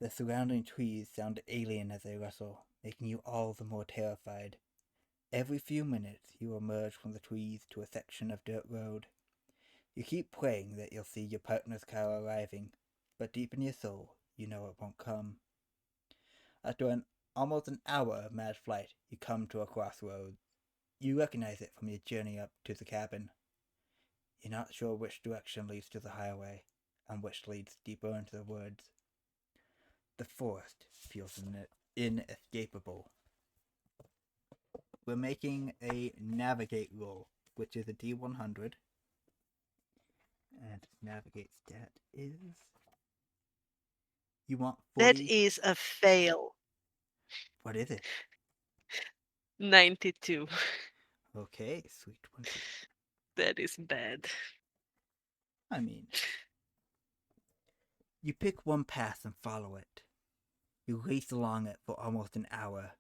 The surrounding trees sound alien as they rustle, making you all the more terrified. Every few minutes you emerge from the trees to a section of dirt road. You keep praying that you'll see your partner's car arriving, but deep in your soul, you know it won't come. After almost an hour of mad flight, you come to a crossroads. You recognize it from your journey up to the cabin. You're not sure which direction leads to the highway, and which leads deeper into the woods. The forest feels inescapable. We're making a navigate roll, which is a D100. And navigate stat is... You want 40? That is a fail. What is it? 92. Okay, sweet 20. That is bad. I mean, you pick one path and follow it. You race along it for almost an hour.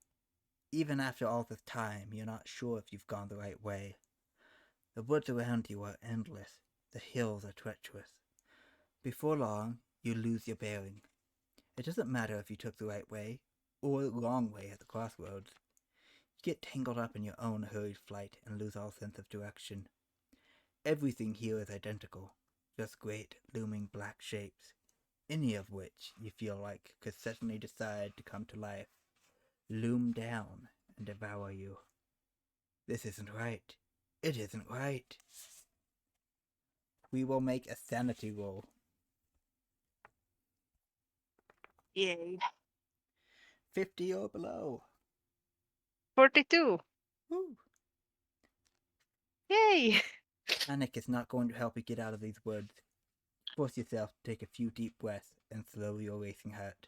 Even after all this time, you're not sure if you've gone the right way. The woods around you are endless. The hills are treacherous. Before long, you lose your bearing. It doesn't matter if you took the right way, or the wrong way at the crossroads. You get tangled up in your own hurried flight and lose all sense of direction. Everything here is identical. just great looming black shapes, any of which you feel like could suddenly decide to come to life, loom down and devour you. This isn't right. It isn't right. We will make a sanity roll. Yay. 50 or below. 42. Woo. Yay. Panic is not going to help you get out of these woods. Force yourself to take a few deep breaths and slow your racing heart.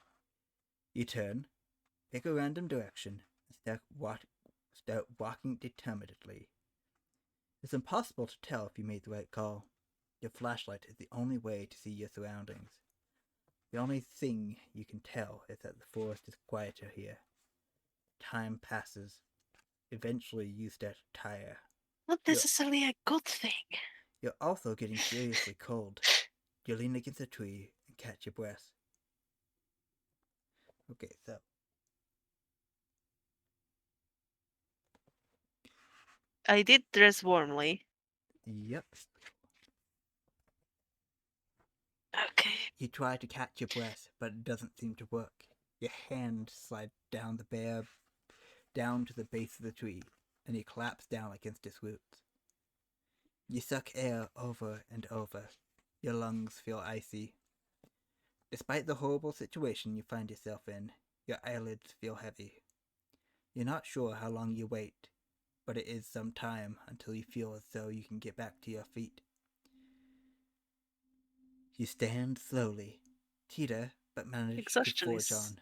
You turn, pick a random direction, and start walking determinedly. It's impossible to tell if you made the right call. Your flashlight is the only way to see your surroundings. The only thing you can tell is that the forest is quieter here. Time passes. Eventually you start to tire. Not necessarily a good thing. You're also getting seriously cold. You lean against a tree and catch your breath. Okay, so I did dress warmly. yep. Okay. You try to catch your breath, but it doesn't seem to work. Your hand slides down to the base of the tree, and you collapse down against its roots. You suck air over and over. Your lungs feel icy. Despite the horrible situation you find yourself in, your eyelids feel heavy. You're not sure how long you wait, but it is some time until you feel as though you can get back to your feet. You stand slowly, teeter, but manage Exhaustion to forge is... on.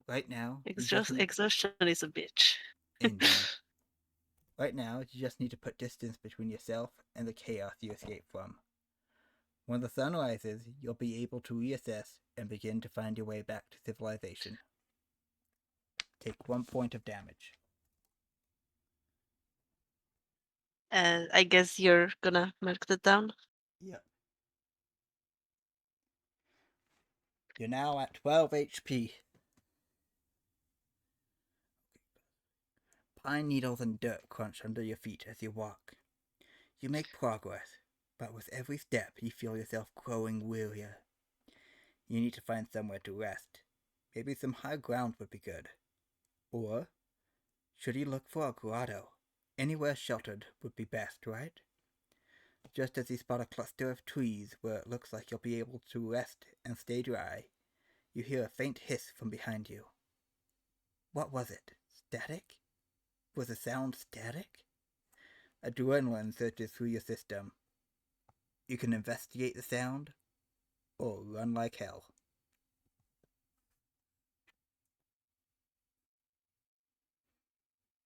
Right now, you just need... Exhaustion is a bitch. Indeed. Right now, you just need to put distance between yourself and the chaos you escaped from. When the sun rises, you'll be able to reassess and begin to find your way back to civilization. Take 1 point of damage. I guess you're gonna mark that down. Yep. You're now at 12 HP. Pine needles and dirt crunch under your feet as you walk. You make progress, but with every step you feel yourself growing wearier. You need to find somewhere to rest. Maybe some high ground would be good. Or, should you look for a grotto? Anywhere sheltered would be best, right? Just as you spot a cluster of trees where it looks like you'll be able to rest and stay dry, you hear a faint hiss from behind you. What was it? Static? Was the sound static? Adrenaline surges through your system. You can investigate the sound, or run like hell.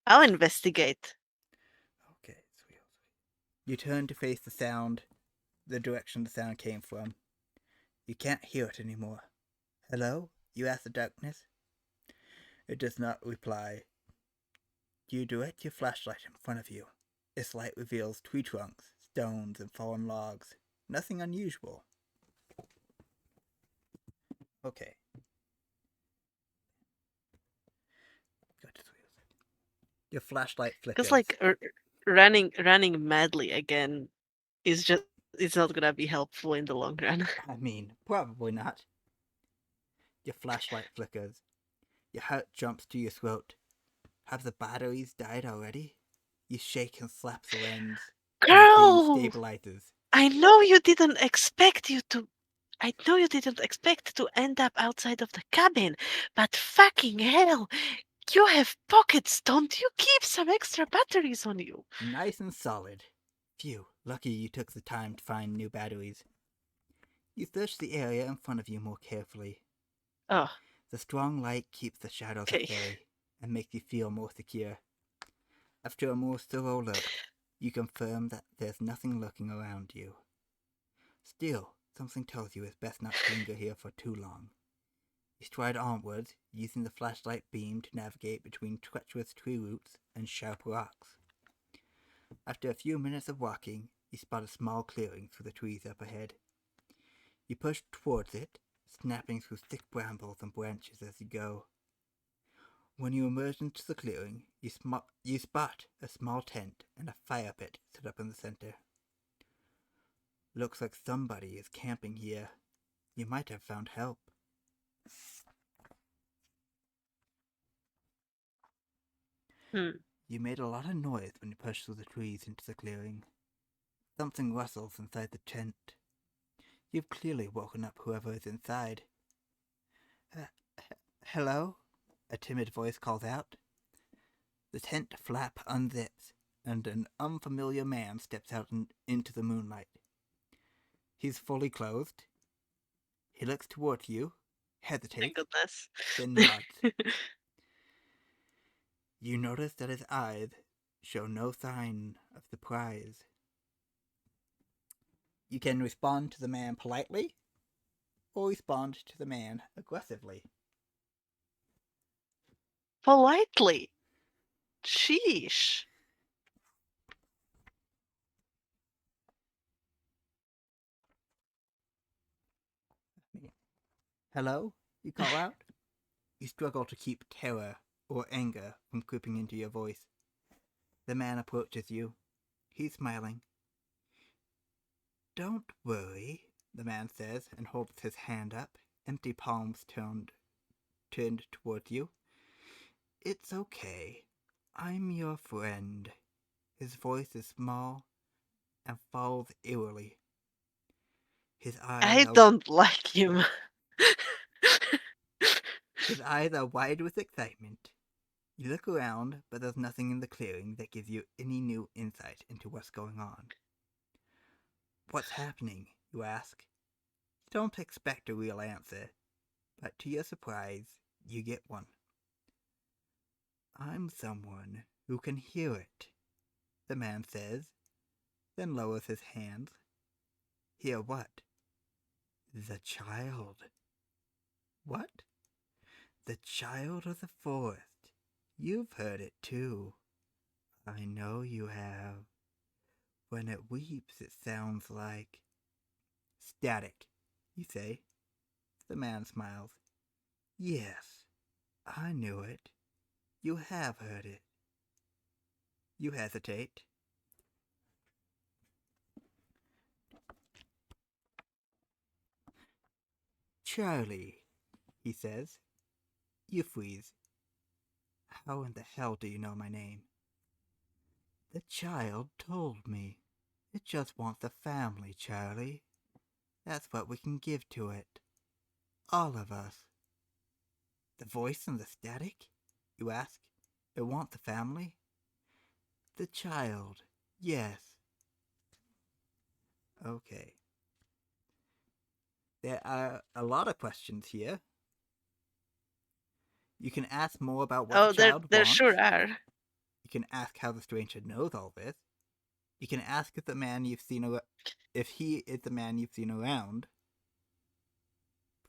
I'll investigate. Okay, sweet. You turn to face the sound, the direction the sound came from. You can't hear it anymore. Hello? You ask the darkness. It does not reply. You direct your flashlight in front of you. Its light reveals tree trunks, stones, and fallen logs. Nothing unusual. Okay. Your flashlight flickers. Because like running madly again is just, it's not gonna be helpful in the long run. I mean, probably not. Your flashlight flickers. Your heart jumps to your throat. Have the batteries died already? You shake and slap the lens. And the beam Girl! stabilizes. I know you didn't expect to end up outside of the cabin, but fucking hell, you have pockets, don't you? Keep some extra batteries on you. Nice and solid. Phew, lucky you took the time to find new batteries. You search the area in front of you more carefully. Oh, The strong light keeps the shadows okay. at bay and makes you feel more secure. After a more thorough look, you confirm that there's nothing lurking around you. Still, something tells you it's best not to linger here for too long. You stride onwards, using the flashlight beam to navigate between treacherous tree roots and sharp rocks. After a few minutes of walking, you spot a small clearing through the trees up ahead. You push towards it, snapping through thick brambles and branches as you go. When you emerge into the clearing, you spot a small tent and a fire pit set up in the center. Looks like somebody is camping here. You might have found help. You made a lot of noise when you pushed through the trees into the clearing. Something rustles inside the tent. You've clearly woken up whoever is inside. Hello? A timid voice calls out. The tent flap unzips, and an unfamiliar man steps out into the moonlight. He's fully clothed. He looks towards you, Thank hesitates, goodness. then nods. You notice that his eyes show no sign of surprise. You can respond to the man politely, or respond to the man aggressively. Politely. Sheesh. Hello? You call out. You struggle to keep terror or anger from creeping into your voice. The man approaches you. He's smiling. Don't worry, the man says, and holds his hand up, empty palms turned towards you. It's okay. I'm your friend. His voice is small and falls eerily. His eyes don't like him. His eyes are wide with excitement. You look around, but there's nothing in the clearing that gives you any new insight into what's going on. What's happening, you ask? You don't expect a real answer, but to your surprise, you get one. I'm someone who can hear it, the man says, then lowers his hands. Hear what? The child. What? The child of the forest. You've heard it too. I know you have. When it weeps, it sounds like static, you say. The man smiles. Yes, I knew it. You have heard it. You hesitate. Charlie, he says. You freeze. How in the hell do you know my name? The child told me. It just wants a family, Charlie. That's what we can give to it. All of us. The voice and the static? You ask. It wants a family? The child. Yes. Okay. There are a lot of questions here. You can ask more about what the child there wants. sure are. You can ask how the stranger knows all this. You can ask if he is the man you've seen around.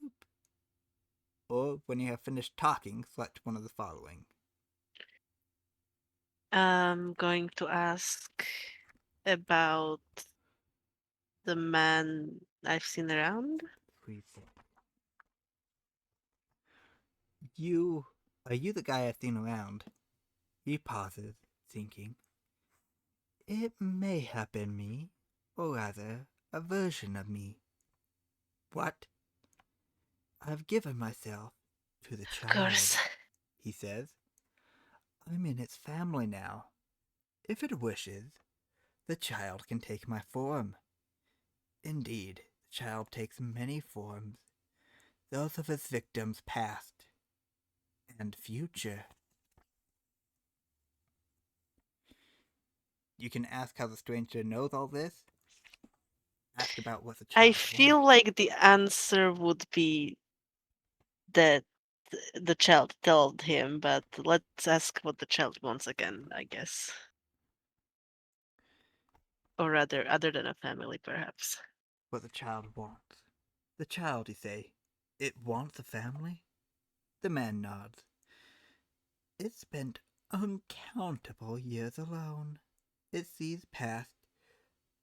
Boop. Or when you have finished talking, select one of the following. I'm going to ask about the man I've seen around. Are you the guy I've seen around? He pauses, thinking. It may have been me, or rather, a version of me. What? I've given myself to the child, Of course. he says. I'm in its family now. If it wishes, the child can take my form. Indeed, the child takes many forms, those of his victims past and future. You can ask how the stranger knows all this. Ask about what the child I feel like the answer would be that the child told him, but let's ask what the child wants again, I guess. Or rather, other than a family, perhaps. What the child wants. The child, you say? It wants a family? The man nods. It spent uncountable years alone. It sees past,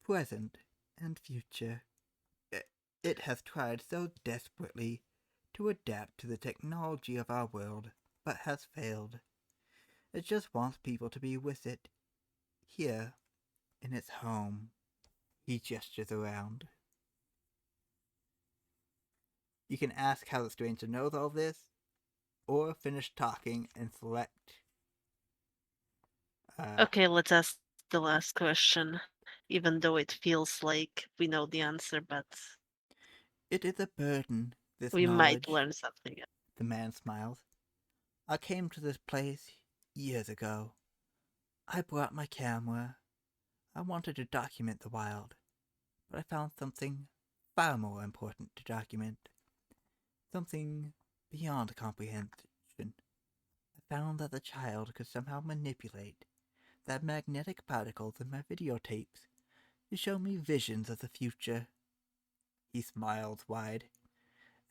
present, and future. It has tried so desperately to adapt to the technology of our world, but has failed. It just wants people to be with it. Here, in its home. He gestures around. You can ask how the stranger knows all this, or finish talking and select. Okay, let's ask the last question, even though it feels like we know the answer, but It is a burden, this we might knowledge. learn something. The man smiles. I came to this place years ago. I brought my camera. I wanted to document the wild, but I found something far more important to document. Something beyond comprehension. I found that the child could somehow manipulate that magnetic particles in my videotapes to show me visions of the future. He smiles wide,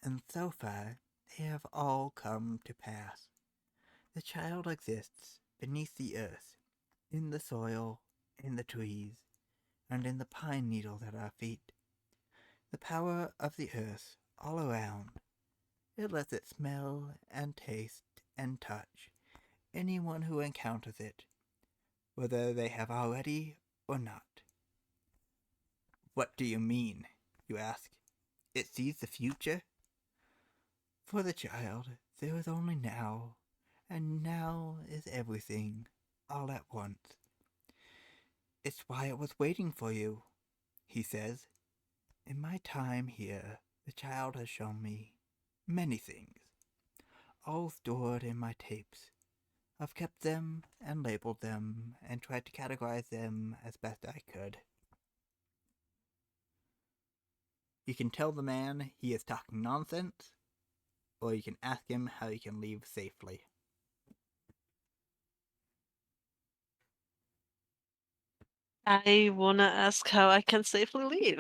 and so far they have all come to pass. The child exists beneath the earth, in the soil, in the trees, and in the pine needles at our feet. The power of the earth all around. It lets it smell and taste and touch anyone who encounters it, whether they have already or not. What do you mean? You ask. It sees the future? For the child, there is only now, and now is everything, all at once. It's why it was waiting for you, he says. In my time here, the child has shown me many things, all stored in my tapes. I've kept them and labeled them and tried to categorize them as best I could. You can tell the man he is talking nonsense, or you can ask him how he can leave safely. I wanna ask how I can safely leave.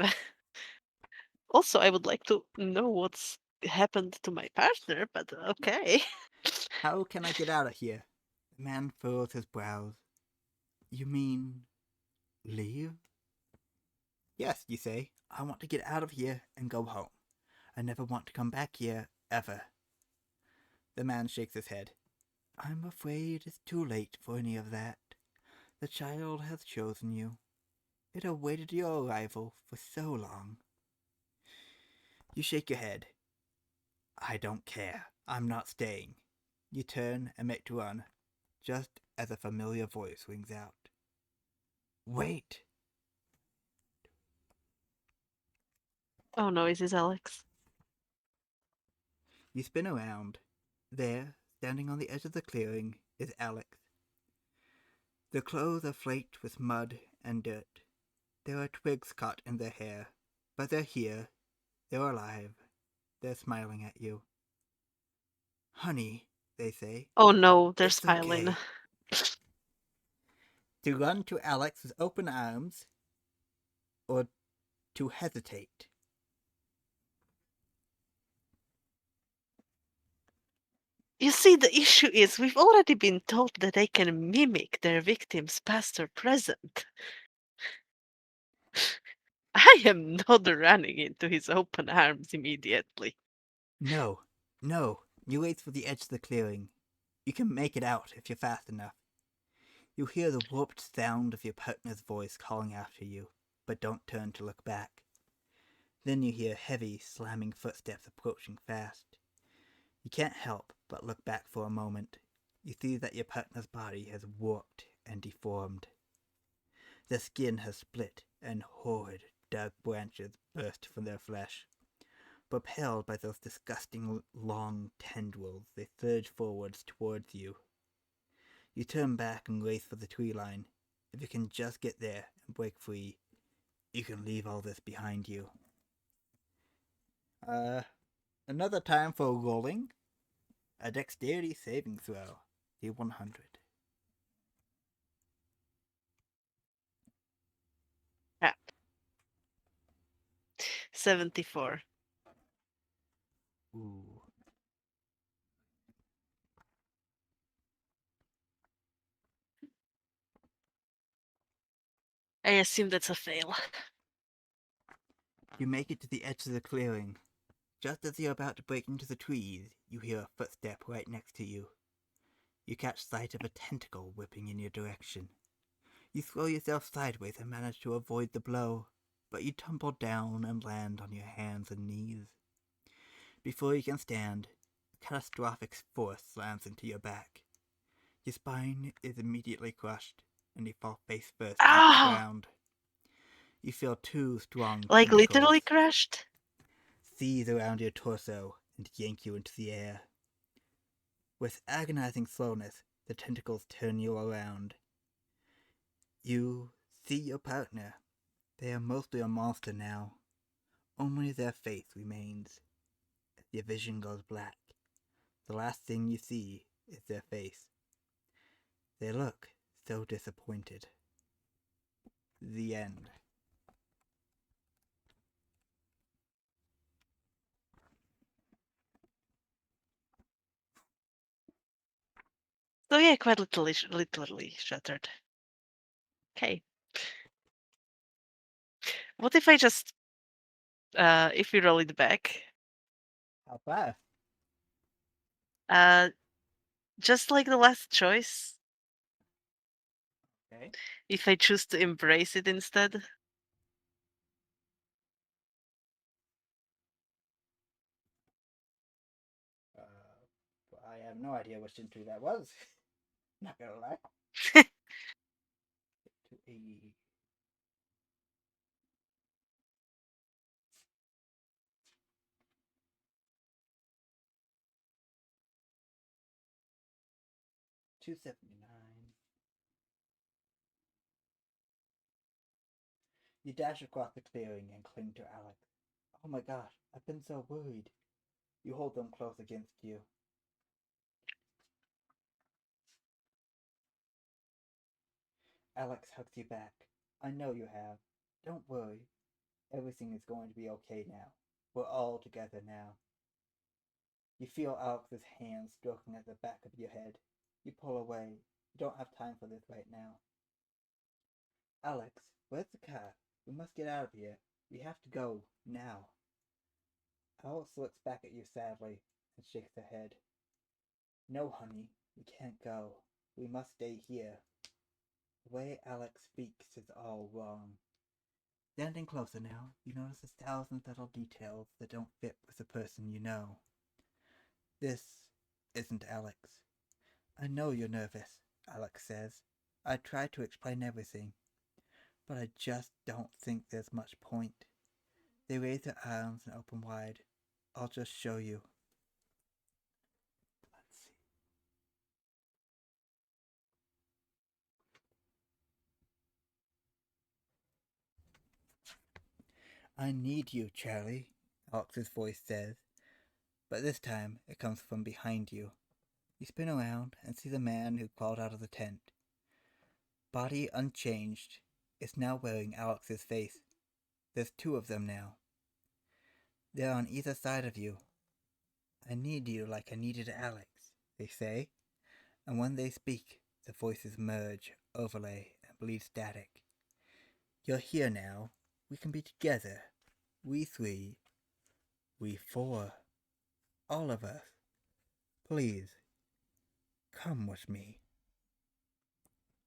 Also, I would like to know what's happened to my partner, but okay. How can I get out of here? The man furrows his brows. You mean leave? Yes, you say. I want to get out of here and go home. I never want to come back here, ever. The man shakes his head. I'm afraid it's too late for any of that. The child has chosen you. It awaited your arrival for so long. You shake your head. I don't care. I'm not staying. You turn and make to run, just as a familiar voice rings out. Wait! Oh no, is this Alex? You spin around. There, standing on the edge of the clearing, is Alex. Their clothes are flaked with mud and dirt. There are twigs caught in their hair, but they're here. They're alive. They're smiling at you. Honey, they say. Oh no, they're It's smiling. okay. To run to Alex with open arms, or to hesitate. You see, the issue is we've already been told that they can mimic their victims past or present. I am not running into his open arms immediately. No, no. You wait for the edge of the clearing. You can make it out if you're fast enough. You hear the warped sound of your partner's voice calling after you, but don't turn to look back. Then you hear heavy, slamming footsteps approaching fast. You can't help but look back for a moment. You see that your partner's body has warped and deformed. Their skin has split, and horrid, dark branches burst from their flesh. Propelled by those disgusting long tendrils, they surge forwards towards you. You turn back and race for the tree line. If you can just get there and break free, you can leave all this behind you. Another time for rolling. A dexterity saving throw. D100. Crap. 74. Ooh. I assume that's a fail. You make it to the edge of the clearing. Just as you're about to break into the trees, you hear a footstep right next to you. You catch sight of a tentacle whipping in your direction. You throw yourself sideways and manage to avoid the blow, but you tumble down and land on your hands and knees. Before you can stand, a catastrophic force slams into your back. Your spine is immediately crushed, and you fall face first onto the Ah! ground. You feel two strong Like tentacles literally crushed? seize around your torso and yank you into the air. With agonizing slowness, the tentacles turn you around. You see your partner. They are mostly a monster now. Only their face remains. As your vision goes black, the last thing you see is their face. They look so disappointed. The end. So yeah, quite literally shattered. Okay. What if I just, if we roll it back, How fast? just like the last choice, Okay. if I choose to embrace it instead? I have no idea which entry that was. Not gonna lie. To a 279. You dash across the clearing and cling to Alex. Oh my gosh, I've been so worried. You hold them close against you. Alex hugs you back. I know you have. Don't worry. Everything is going to be okay now. We're all together now. You feel Alex's hand stroking at the back of your head. You pull away. You don't have time for this right now. Alex, where's the car? We must get out of here. We have to go. Now. Alex looks back at you sadly and shakes her head. No, honey, we can't go. We must stay here. The way Alex speaks is all wrong. Standing closer now, you notice a thousand little details that don't fit with the person you know. This isn't Alex. I know you're nervous, Alex says. I tried to explain everything, but I just don't think there's much point. They raise their arms and open wide. I'll just show you. Let's see. I need you, Charlie, Alex's voice says, but this time it comes from behind you. You spin around and see the man who crawled out of the tent. Body unchanged, is now wearing Alex's face. There's two of them now. They're on either side of you. I need you like I needed Alex, they say, and when they speak, the voices merge, overlay, and bleed static. You're here now. We can be together. We three. We four. All of us. Please, come with me.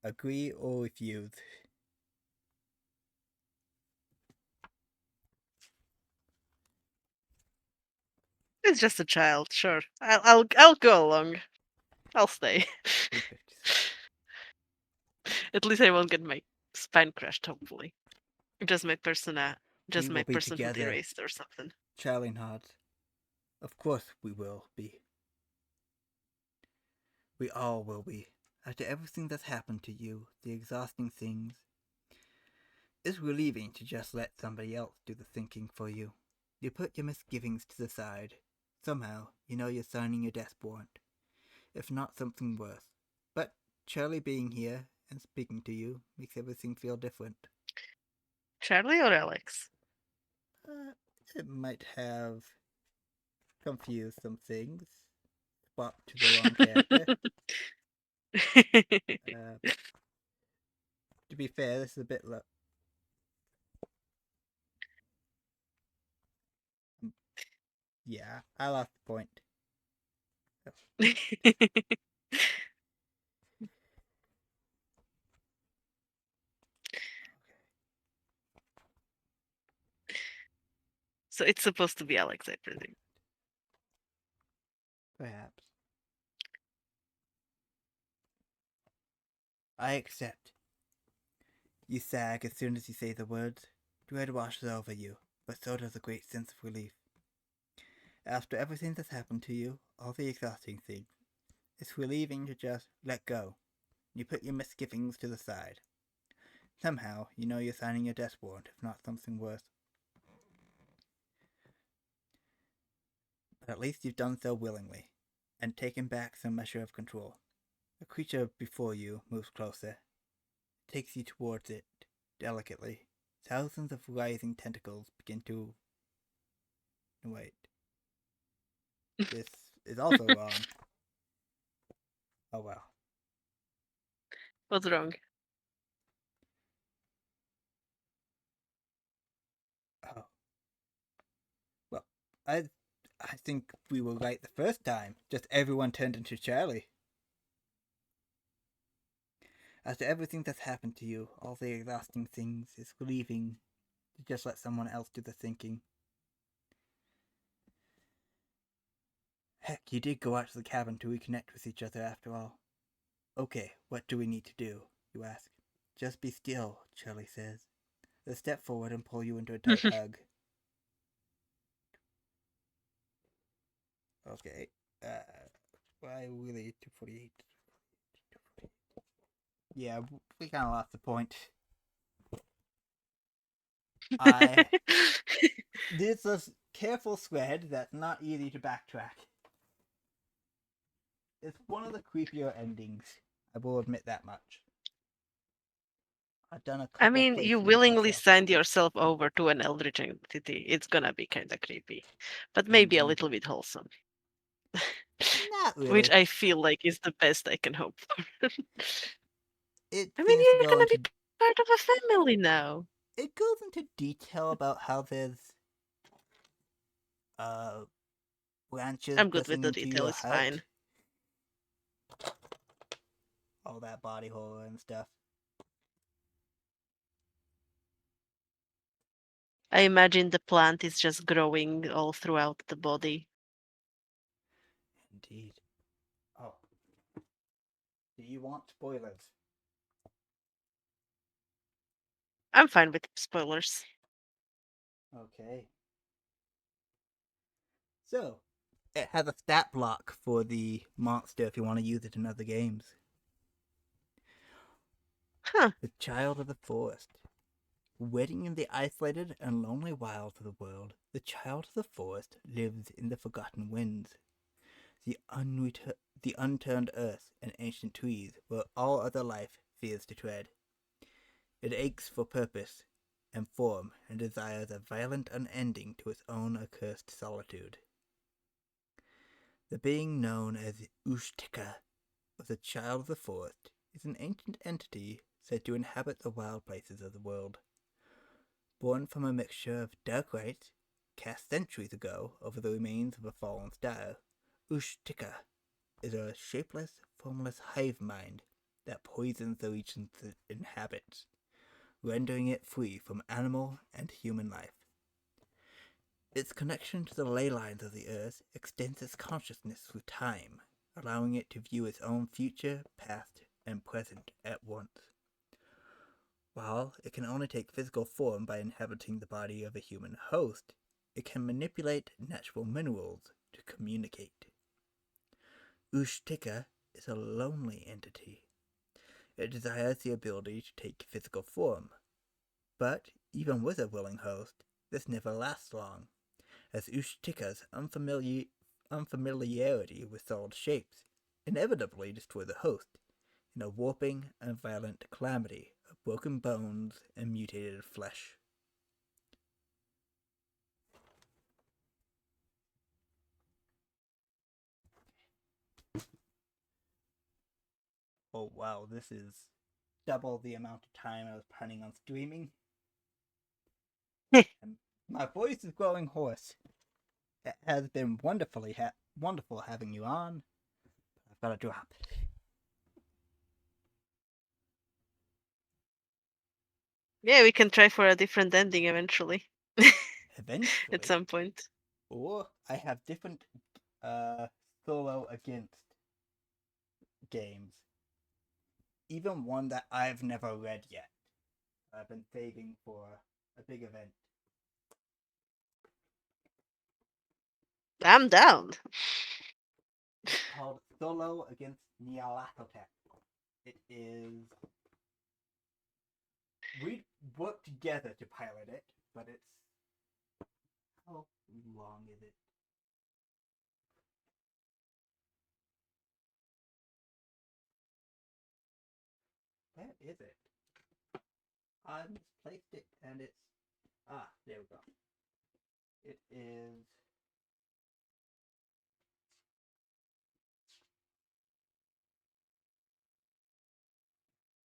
Agree or refuse. It's just a child, sure. I'll go along. I'll stay. 356. At least I won't get my spine crushed, hopefully. Just my persona, just We my will be personhood together. erased or something. Charlie nods. Of course we will be. We all will be. After everything that's happened to you, the exhausting things, it's relieving to just let somebody else do the thinking for you. You put your misgivings to the side. Somehow, you know you're signing your death warrant, if not something worse. But Charlie being here and speaking to you makes everything feel different. Charlie or Alex? It might have confused some things. Swap to the wrong character. To be fair, this is a bit low. Yeah, I lost the point. So it's supposed to be Alex, I presume. Perhaps. I accept. You sag as soon as you say the words. Dread washes over you, but so does a great sense of relief. After everything that's happened to you, all the exhausting things, it's relieving to just let go. You put your misgivings to the side. Somehow, you know you're signing your death warrant, if not something worse. But at least you've done so willingly, and taken back some measure of control. The creature before you moves closer, takes you towards it, delicately. Thousands of writhing tentacles begin to... Wait. This is also wrong. Oh well. What's wrong? Oh. Well, I think we were right the first time. Just everyone turned into Charlie. After everything that's happened to you, all the exhausting things, it's relieving to just let someone else do the thinking. Heck, you did go out to the cabin to reconnect with each other after all. Okay, what do we need to do? You ask. Just be still, Charlie says. They'll step forward and pull you into a tight hug. Okay. Why really 248? Yeah, we kind of lost the point. This is a careful thread that's not easy to backtrack. It's one of the creepier endings. I will admit that much. I've done a couple I mean, you playthroughs willingly myself. signed yourself over to an eldritch entity. It's gonna be kind of creepy, but maybe a Indeed. little bit wholesome. Not really. Which I feel like is the best I can hope for. It I mean, seems to you're go gonna into... be part of a family now. It goes into detail about how there's branches I'm good with pressing the into detail, your it's heart. fine. All that body horror and stuff. I imagine the plant is just growing all throughout the body. Indeed. Oh. Do you want spoilers? I'm fine with spoilers. Okay. So, it has a stat block for the monster if you want to use it in other games. Huh. The child of the forest. Waiting in the isolated and lonely wilds of the world, the child of the forest lives in the forgotten winds, the unturned earth and ancient trees where all other life fears to tread. It aches for purpose and form and desires a violent unending to its own accursed solitude. The being known as Ushtika, or the child of the forest, is an ancient entity said to inhabit the wild places of the world. Born from a mixture of dark rites cast centuries ago over the remains of a fallen star, Ushtika is a shapeless, formless hive mind that poisons the regions it inhabits, rendering it free from animal and human life. Its connection to the ley lines of the earth extends its consciousness through time, allowing it to view its own future, past, and present at once. While it can only take physical form by inhabiting the body of a human host, it can manipulate natural minerals to communicate. Ushtika is a lonely entity. It desires the ability to take physical form, but even with a willing host, this never lasts long, as Ushtika's unfamiliarity with solid shapes inevitably destroy the host in a warping and violent calamity of broken bones and mutated flesh. Oh wow, this is double the amount of time I was planning on streaming. And my voice is growing hoarse. It has been wonderful having you on. I've got to drop. Yeah, we can try for a different ending eventually. At Eventually. some point. Or I have different solo against games. Even one that I've never read yet. I've been saving for a big event. I'm down. It's called Solo Against Nyarlathotep. It is. We worked together to pilot it, but it's. How long is it? Where is it? I misplaced it and it's. Ah, there we go. It is.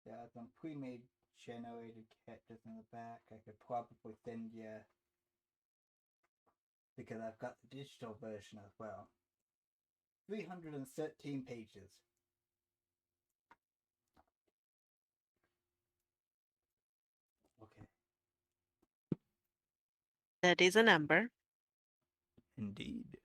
There are some pre-made generated characters in the back. I could probably send you because I've got the digital version as well. 313 pages. Okay. That is a number. Indeed.